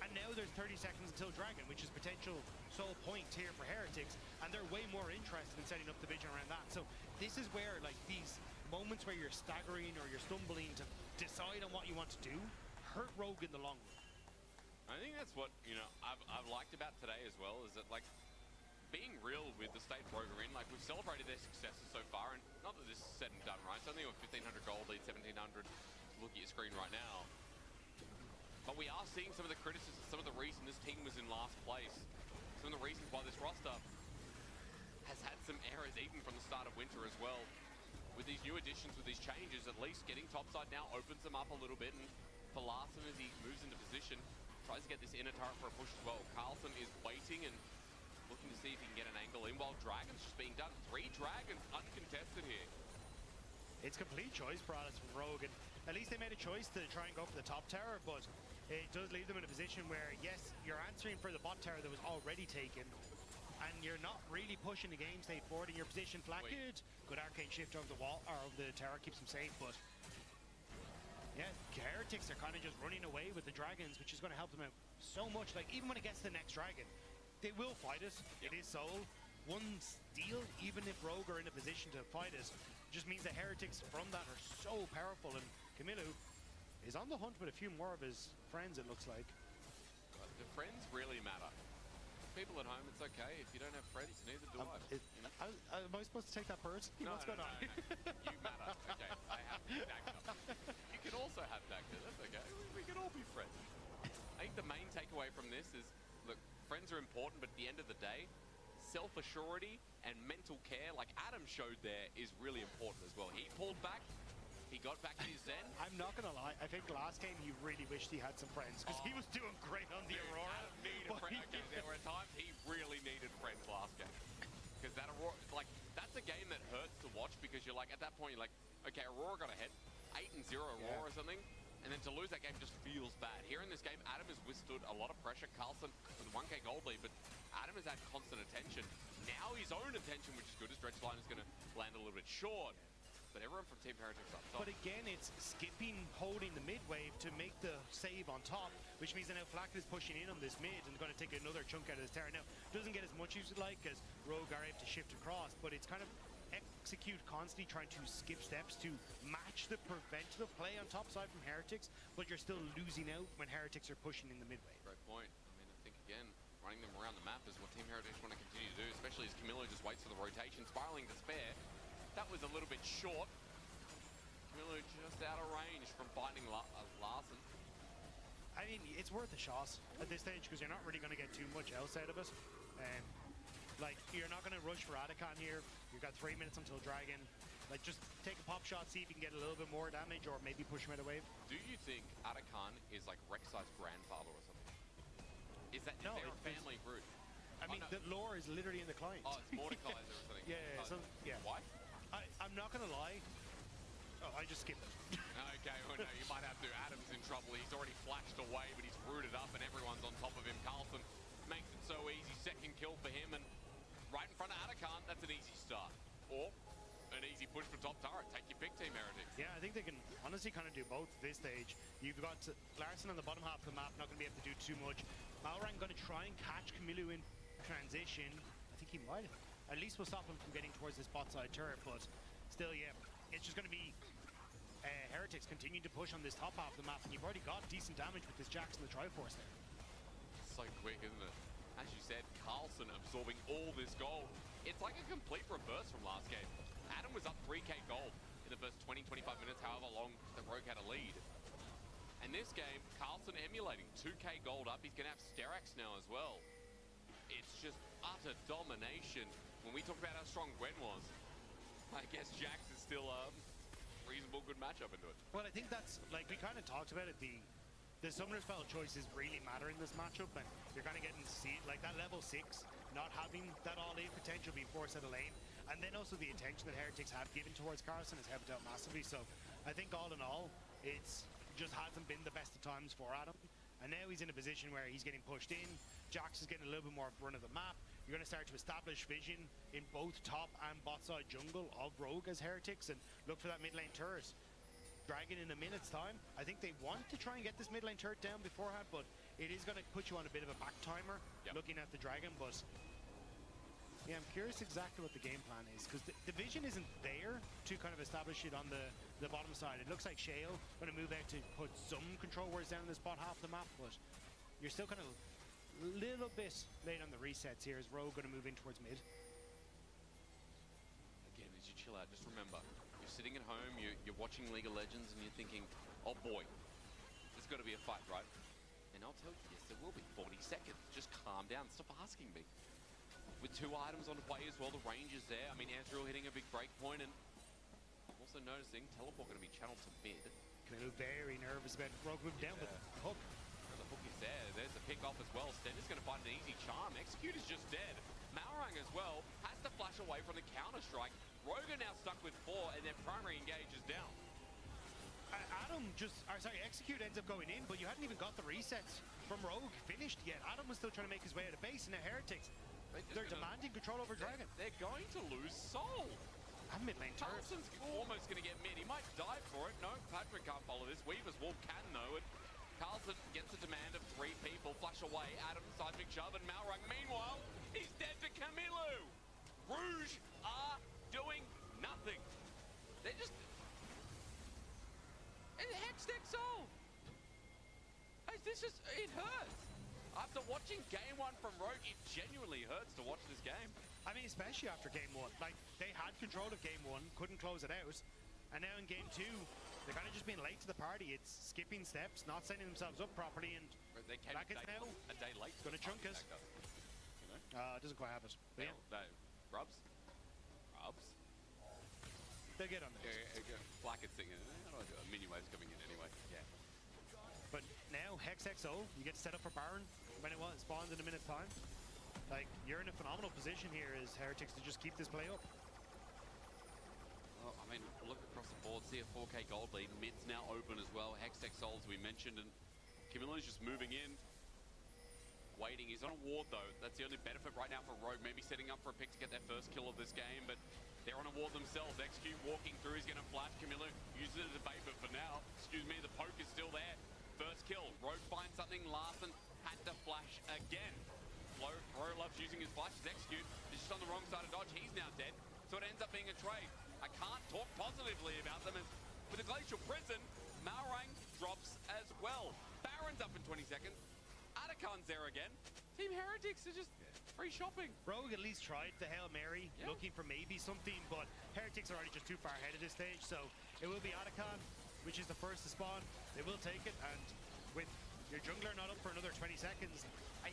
And now there's 30 seconds until Dragon, which is potential sole point here for Heretics, and they're way more interested in setting up the vision around that. So this is where, like, these moments where you're staggering or you're stumbling to decide on what you want to do hurt Rogue in the long run. I think that's what, you know, I've liked about today as well, is that, like, being real with the state Rogue are in, like, we've celebrated their successes so far, and not that this is said and done, right? It's only a 1,500 gold lead, 1,700. Look at your screen right now. But we are seeing some of the criticisms, some of the reason this team was in last place, some of the reasons why this roster has had some errors even from the start of winter as well. With these new additions, with these changes, at least getting topside now opens them up a little bit, and for Larson, as he moves into position, tries to get this inner turret for a push as well. Carlson is waiting and looking to see if he can get an angle in, while Dragon's just being done. 3 Dragons uncontested here. It's complete choice for Alice from Rogue, and at least they made a choice to try and go for the top tower, but it does leave them in a position where, yes, you're answering for the bot tower that was already taken, and you're not really pushing the game state forward in your position. Flanked, good arcane shift over the wall, or over the tower, keeps them safe, but yeah, Heretics are kind of just running away with the Dragons, which is going to help them out so much. Like, even when it gets to the next Dragon, they will fight it. It is Soul. One steal, even if Rogue are in a position to fight it, just means that Heretics from that are so powerful, and Camilo is on the hunt with a few more of his friends, it looks like. The friends really matter. People at home, it's okay. If you don't have friends, neither do I. Am I supposed to take that person? No, What's going on? no. You matter. Okay, I have Dagda. You can also have Dagda. That's okay. We can all be friends. I think the main takeaway from this is, look, friends are important, but at the end of the day, self-assurity and mental care, like Adam showed there, is really important as well. He pulled back. He got back to his zen. I'm not going to lie. I think last game he really wished he had some friends, because he was doing great on the Aurora. Adam needed friends. Okay, there were times he really needed friends last game. Because that Aurora, like, that's a game that hurts to watch, because you're like, at that point, you're like, okay, Aurora got ahead, 8-0 Aurora or something, and then to lose that game just feels bad. Here in this game, Adam has withstood a lot of pressure. Carlson with a 1k gold lead, but Adam has had constant attention. Now his own attention, which is good, as Dredgeline is going to land a little bit short. But everyone from Team Heretics up top. But again, it's skipping, holding the mid wave to make the save on top, which means that now Flack is pushing in on this mid and going to take another chunk out of this tower. Now, doesn't get as much as you'd like, as Rogue are able to shift across, but it's kind of execute constantly, trying to skip steps to match the preventative play on top side from Heretics, but you're still losing out when Heretics are pushing in the mid wave. Great point. I mean, I think, again, running them around the map is what Team Heretics want to continue to do, especially as Camilo just waits for the rotation, spiraling to spare. That was a little bit short. Camilo just out of range from binding Larson. I mean, it's worth a shot at this stage, because you're not really going to get too much else out of it. Like, you're not going to rush for Adacon here. You've got 3 minutes until Dragon. Like, just take a pop shot, see if you can get a little bit more damage, or maybe push him out of wave. Do you think Adacon is like Rek'Sai's grandfather or something? Is that no, their family root? I mean, the lore is literally in the client. Oh, it's Mordekaiser or something. Yeah. Why? I'm not going to lie. Oh, I just skipped it. Okay, well, no, you might have to. Adam's in trouble. He's already flashed away, but he's rooted up and everyone's on top of him. Carlson makes it so easy. Second kill for him, and right in front of Adacon, that's an easy start. Or an easy push for top turret. Take your pick, Team Heretics. Yeah, I think they can honestly kind of do both at this stage. You've got Larson on the bottom half of the map, not going to be able to do too much. Malrang going to try and catch Camilo in transition. I think he might. At least will stop him from getting towards this bot side turret, but still, yeah, it's just going to be Heretics continue to push on this top half of the map, and you've already got decent damage with this Jax and the Triforce there. So quick, isn't it? As you said, Carlson absorbing all this gold. It's like a complete reverse from last game. Adam was up 3k gold in the first 20-25 minutes, however long the Rogue had a lead. And this game, Carlson emulating 2k gold up. He's going to have Sterax now as well. It's just utter domination. When we talk about how strong Gwen was, I guess Jax is still a reasonable good matchup into it. Well, I think that's, like we kind of talked about it, the summoner spell choices really matter in this matchup, and you're kind of getting to see it, like that level 6, not having that all-in potential being forced out of lane, and then also the attention that Heretics have given towards Carlson has helped out massively. So I think all in all, it's just hasn't been the best of times for Adam, and now he's in a position where he's getting pushed in. Jax is getting a little bit more run of the map. you're going to start to establish vision in both top and bot side jungle of Rogue as Heretics and look for that mid lane turret. Dragon in a minute's time. I think they want to try and get this mid lane turret down beforehand, but it is going to put you on a bit of a back timer looking at the Dragon. But yeah, I'm curious exactly what the game plan is, because the vision isn't there to kind of establish it on the bottom side. It looks like Shale going to move out to put some control wards down in this bot half of the map, but you're still kind of a little bit late on the resets here. Is Rogue going to move in towards mid? Again, as you chill out, just remember, you're sitting at home, you're watching League of Legends, and you're thinking, oh boy, there's got to be a fight, right? And I'll tell you, yes, there will be. 40 seconds. Just calm down. Stop asking me. With 2 items on play as well, the range is there. I mean, Ezreal hitting a big break point, and I'm also noticing teleport going to be channeled to mid. Camilo very nervous about Rogue moving down, but the hook. The hook is there. There's the pick off as well. Stender's going to find an easy charm. Execute is just dead. Malrang as well has to flash away from the counter-strike. Rogue are now stuck with 4, and their primary engage is down. Adam Execute ends up going in, but you hadn't even got the resets from Rogue finished yet. Adam was still trying to make his way out of base, and now Heretics, they're demanding control over Dragon. They're going to lose Soul. And mid lane turret. Carlson's almost going to get mid. He might die for it. No, Patrick can't follow this. Weaver's Wolf can, though. And Carlson gets a demand of 3 people. Flash away. Adam, seismic shove, and Malrang. Meanwhile, he's dead to Camilo. Rouge are doing nothing. They're just... And Hextech Soul. Hey, this is... It hurts. After watching game 1 from Rogue, it genuinely hurts to watch this game. I mean, especially after game 1. Like, they had control of game 1, couldn't close it out. And now in game 2, they're kind of just being late to the party. It's skipping steps, not setting themselves up properly, and they came back is now. A day late. It's going to chunk us. You know? Doesn't quite have it. But no. Rubs? They'll get on there. Flackett's thinking, how do I do it? Minuet's coming in anyway. Yeah. But now, Hex XO, you get set up for Baron when it spawns in a minute's time. Like, you're in a phenomenal position here as Heretics to just keep this play up. Well, I mean, look across the board, see a 4K gold lead. Mid's now open as well. Hextech Souls we mentioned, and Camilo's just moving in. Waiting. He's on a ward, though. That's the only benefit right now for Rogue. Maybe setting up for a pick to get their first kill of this game, but they're on a ward themselves. Execute walking through. He's going to flash. Camilo uses it as a bait, but for now, excuse me, the poke is still there. First kill. Rogue finds something. Larson had to flash again. Flo loves using his flashes. Execute is just on the wrong side of dodge. He's now dead, so it ends up being a trade. I can't talk positively about them. With the Glacial Prison, Malrang drops as well. Baron's up in 20 seconds. Atakan's there again. Team Heretics are just free shopping. Rogue at least tried the Hail Mary, looking for maybe something, but Heretics are already just too far ahead at this stage, so it will be Atakan, which is the first to spawn. They will take it, and with your jungler not up for another 20 seconds, I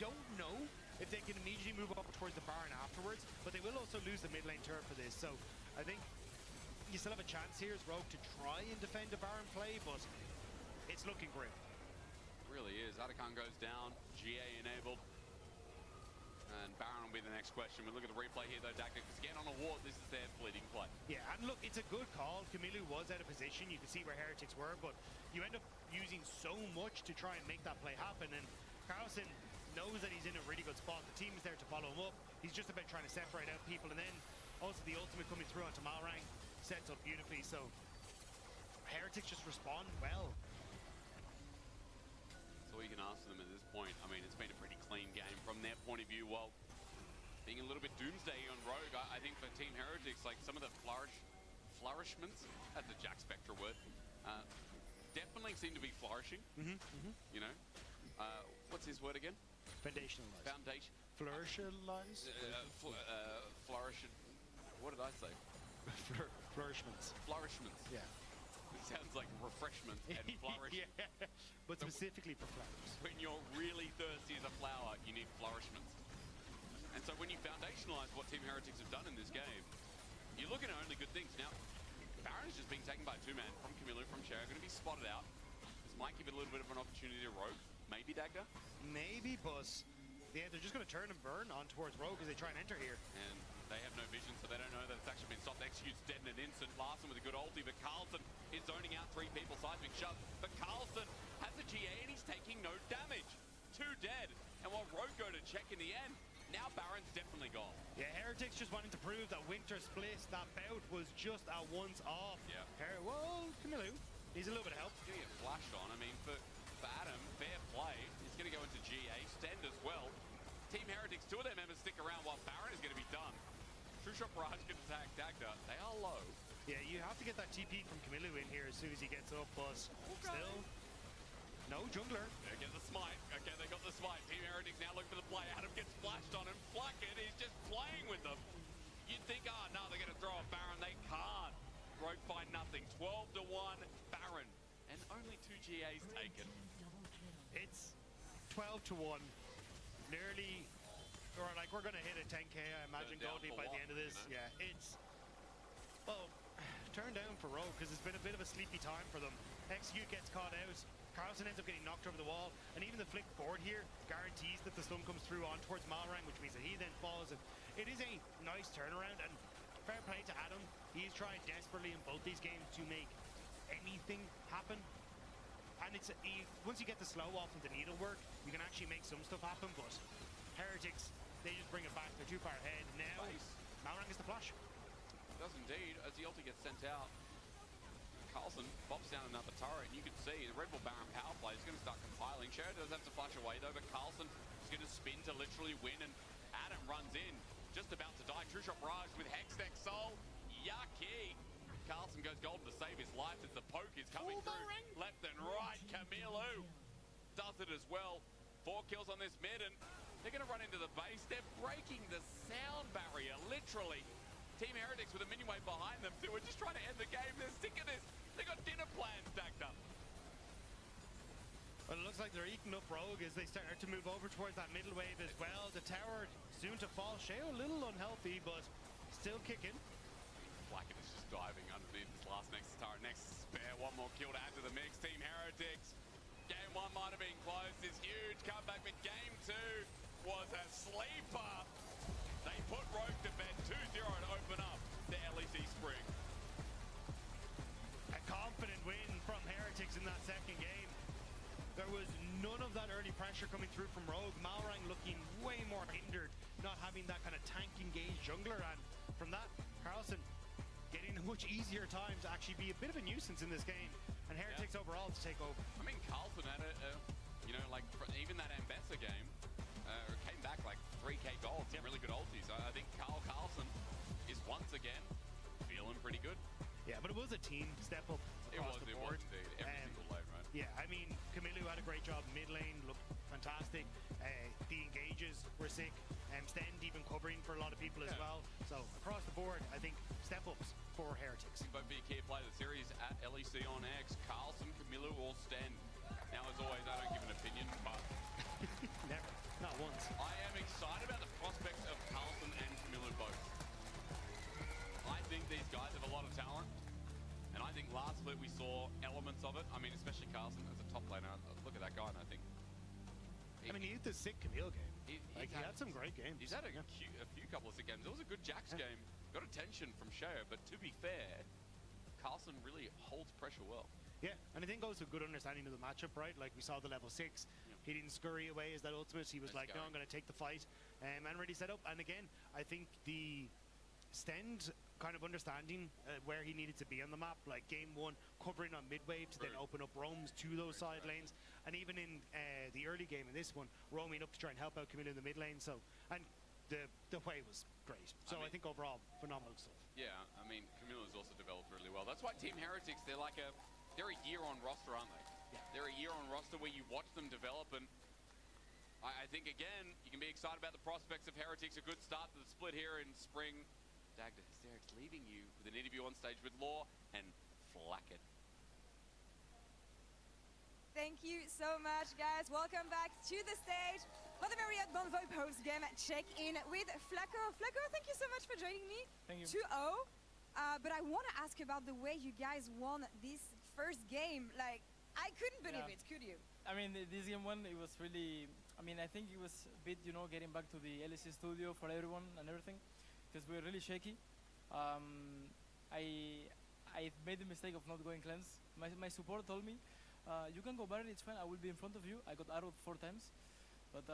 don't know if they can immediately move up towards the Baron afterwards, but they will also lose the mid lane turret for this, so I think you still have a chance here as Rogue to try and defend the Baron play, but it's looking grim. Really is. Atakan goes down, GA enabled, and Baron will be the next question. We look at the replay here though, Dagda, because again on a ward, this is their fleeting play. Yeah, and look, it's a good call. Camilo was out of position. You can see where Heretics were, but you end up using so much to try and make that play happen, and Carlson knows that he's in a really good spot. The team is there to follow him up. He's just about trying to separate out people, and then also the ultimate coming through onto Malrang sets up beautifully, so Heretics just respond well. That's all you can ask them at this point. I mean, it's been a pretty clean game from their point of view. While being a little bit doomsday on Rogue, I think for Team Heretics, like some of the flourishments, that's the Jack Spectre word, definitely seem to be flourishing. You know, what's his word again? Foundationalized. Foundation. Flourishalized. Flourish. What did I say? Flourishments. Flourishments. Yeah. It sounds like refreshment and flourish. Yeah, but specifically for flowers. When you're really thirsty as a flower, you need flourishments. And so when you foundationalize what Team Heretics have done in this game, you're looking at only good things. Now, Baron is just being taken by 2 men from Camilo, from Cher, going to be spotted out. This might give it a little bit of an opportunity to Rogue. Maybe Dagda? Maybe, but yeah, they're just going to turn and burn on towards Rogue as they try and enter here. And they have no vision, so they don't know that it's actually been stopped. Execute's dead in an instant. Larson with a good ulti, but Carlson is zoning out 3 people. Seismic shove, but Carlson has a GA and he's taking no damage. 2 dead. And while Rogue go to check in the end, Now Baron's definitely gone. Yeah, Heretics just wanting to prove that Winter Spliss, that bout was just a once off. Yeah. Well, Camilo needs a little bit of help. Getting a flash on. I mean, for Adam, fair play. He's going to go into GA, Stend as well. Team Heretics, 2 of their members stick around while Baron is going to be done. True Shot Barrage can attack Dagda. They are low. Yeah, you have to get that TP from Camilo in here as soon as he gets up, but still, no jungler. They get the smite. Okay, they got the smite. Team Heretics now look for the play. Adam gets flashed on him. Flacket is just playing with them. You'd think, oh, no, they're going to throw a Baron. They can't. Rogue find nothing. 12 to 1, Baron. And only 2 GAs taken. It's 12 to 1. Nearly, or like we're going to hit a 10k, I imagine, down Goldie for by the one, end of this. you know? Yeah, it's, well, turned down for Rogue because it's been a bit of a sleepy time for them. Execute gets caught out. Carlson ends up getting knocked over the wall, and even the flick forward here guarantees that the stun comes through on towards Malrang, which means that he then falls. And it is a nice turnaround, and fair play to Adam. He's tried desperately in both these games to make anything happen. And it's once you get the slow off and the needle work, you can actually make some stuff happen. But Heretics, they just bring it back. They're too far ahead. Now, Malrang gets the flash. Does indeed, as the ulti gets sent out. Carlson pops down another turret, and you can see the Red Bull Baron power play is going to start compiling. Cher does have to flash away though, but Carlson is going to spin to literally win, and Adam runs in, just about to die. True Shot Barrage with Hextech Soul. Yucky. Carlson goes golden to save his life as the poke is coming through. Left and right, Camilo does it as well. 4 kills on this mid, and they're going to run into the base. They're breaking the sound barrier, literally. Team Heretics with a minion wave behind them too. We're just trying to end the game. They're sick of this. They got dinner plans stacked up. Well, it looks like they're eating up Rogue as they start to move over towards that middle wave as well. The tower soon to fall. Sheo a little unhealthy, but still kicking. Flacket is just diving underneath this last Nexus turret. Nexus spare, 1 more kill to add to the mix. Team Heretics. Game 1 might have been close. This huge comeback, but game 2 was a sleeper. They put Rogue to bed 2-0 to open up the LEC Spring. A confident win from Heretics in that second game. There was none of that early pressure coming through from Rogue. Malrang looking way more hindered, not having that kind of tank engaged jungler, and from that, Carlson getting a much easier time to actually be a bit of a nuisance in this game, and Heretics overall to take over. I mean, Carlson had you know, like even that Ambessa game came back like 3k gold, some really good ultis. I think Carlson is once again feeling pretty good. Yeah, but it was a team step up across the board. It was indeed, every single lane, right? Yeah, I mean, Camilo had a great job mid lane, looked fantastic. The engages were sick, and Stend even covering for a lot of people as well. So across the board, I think step ups for Heretics. Both be a key player of the series at LEC on X. Carlson, Camilo, or Stend. Now, as always, I don't give an opinion, but never, not once. I am excited about the prospects of Carlson and Camilo both. I think these guys have a lot of talent, and I think last split we saw elements of it. I mean, especially Carlson as a top laner. Look at that guy, and I think. He hit the sick Camille game. He had some great games. He's had a few couple of sick games. It was a good Jax game. Got attention from Sheo, but to be fair, Carlson really holds pressure well. Yeah, and I think also a good understanding of the matchup, right? Like we saw the level 6. He didn't scurry away as that ultimate. He was no, I'm going to take the fight and really set up. And again, I think the Stend kind of understanding where he needed to be on the map, like game 1, covering on mid wave to then open up roams to those side lanes. And even in the early game in this one, roaming up to try and help out Camilo in the mid lane. So, and the way was great. So I think overall, phenomenal stuff. Yeah, I mean, Camilo's also developed really well. That's why Team Heretics, they're a year on roster, aren't they? Yeah. They're a year on roster where you watch them develop, and I think, again, you can be excited about the prospects of Heretics. A good start to the split here in spring. Dagda Hysterics leaving you with an interview on stage with Law and Flacket. Thank you so much, guys. Welcome back to the stage for the Marriott Bonvoy post-game check-in with Flacco. Flacco, thank you so much for joining me. Thank you. 2-0. But I want to ask about the way you guys won this first game. Like, I couldn't believe it, could you? I mean, this game 1, it was really, I mean, I think it was a bit, you know, getting back to the LEC studio for everyone and everything, because we were really shaky. I made the mistake of not going cleanse. My support told me, you can go Baron, it's fine, I will be in front of you. I got arrowed 4 times. But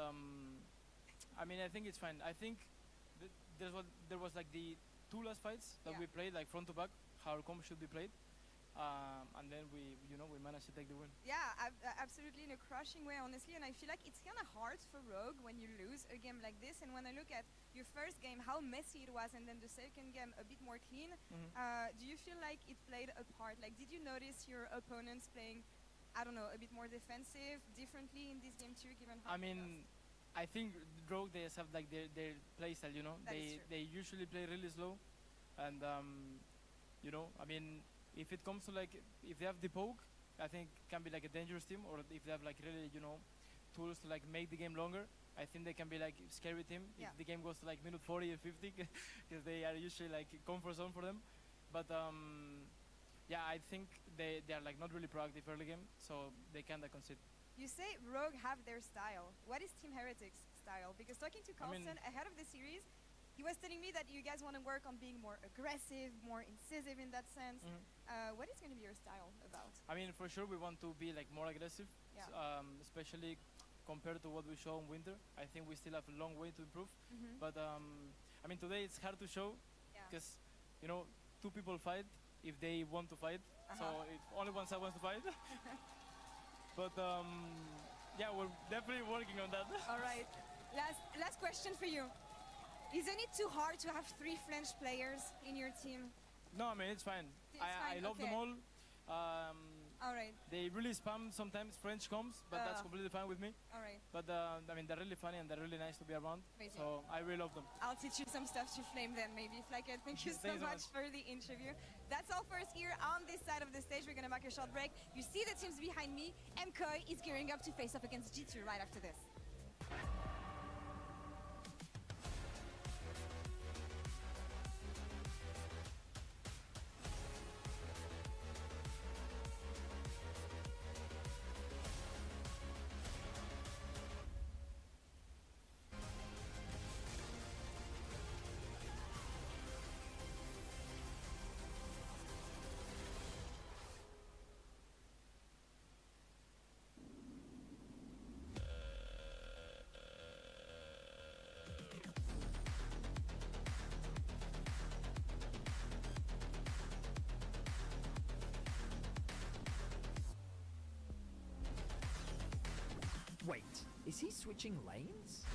I mean, I think it's fine. I think there was like the 2 last fights that we played like front to back, how comp should be played, and then we managed to take the win. Yeah, absolutely in a crushing way, honestly. And I feel like it's kind of hard for Rogue when you lose a game like this. And when I look at your first game, how messy it was, and then the second game a bit more clean, do you feel like it played a part? Like, did you notice your opponents playing, I don't know, a bit more defensive, differently in this game too, given how I mean, I think Rogue, they have like their play style, you know. They usually play really slow, and you know, I mean, if it comes to like, if they have the poke, I think can be like a dangerous team, or if they have like really, you know, tools to like make the game longer, I think they can be like scary team if the game goes to like minute 40 or 50, because they are usually like comfort zone for them. But yeah, I think they are like not really proactive early game, so they kind of concede. You say Rogue have their style. What is Team Heretics' style? Because talking to Carlson ahead of the series, he was telling me that you guys want to work on being more aggressive, more incisive in that sense. What is going to be your style about? I mean, for sure we want to be like more aggressive, especially compared to what we show in winter. I think we still have a long way to improve. But I mean, today it's hard to show because, you know, 2 people fight if they want to fight. So if only one side wants to fight. But yeah, we're definitely working on that. All right. Last question for you. Isn't it too hard to have 3 French players in your team? No, I mean, it's fine. I love them all. All right. They really spam sometimes French comms, but that's completely fine with me. All right. But I mean, they're really funny and they're really nice to be around. Amazing. So I really love them. I'll teach you some stuff to flame them, maybe. Flacker, thank you so much for the interview. That's all for us here on this side of the stage. We're going to make a short break. You see the teams behind me. MKOI is gearing up to face off against G2 right after this. Wait, is he switching lanes?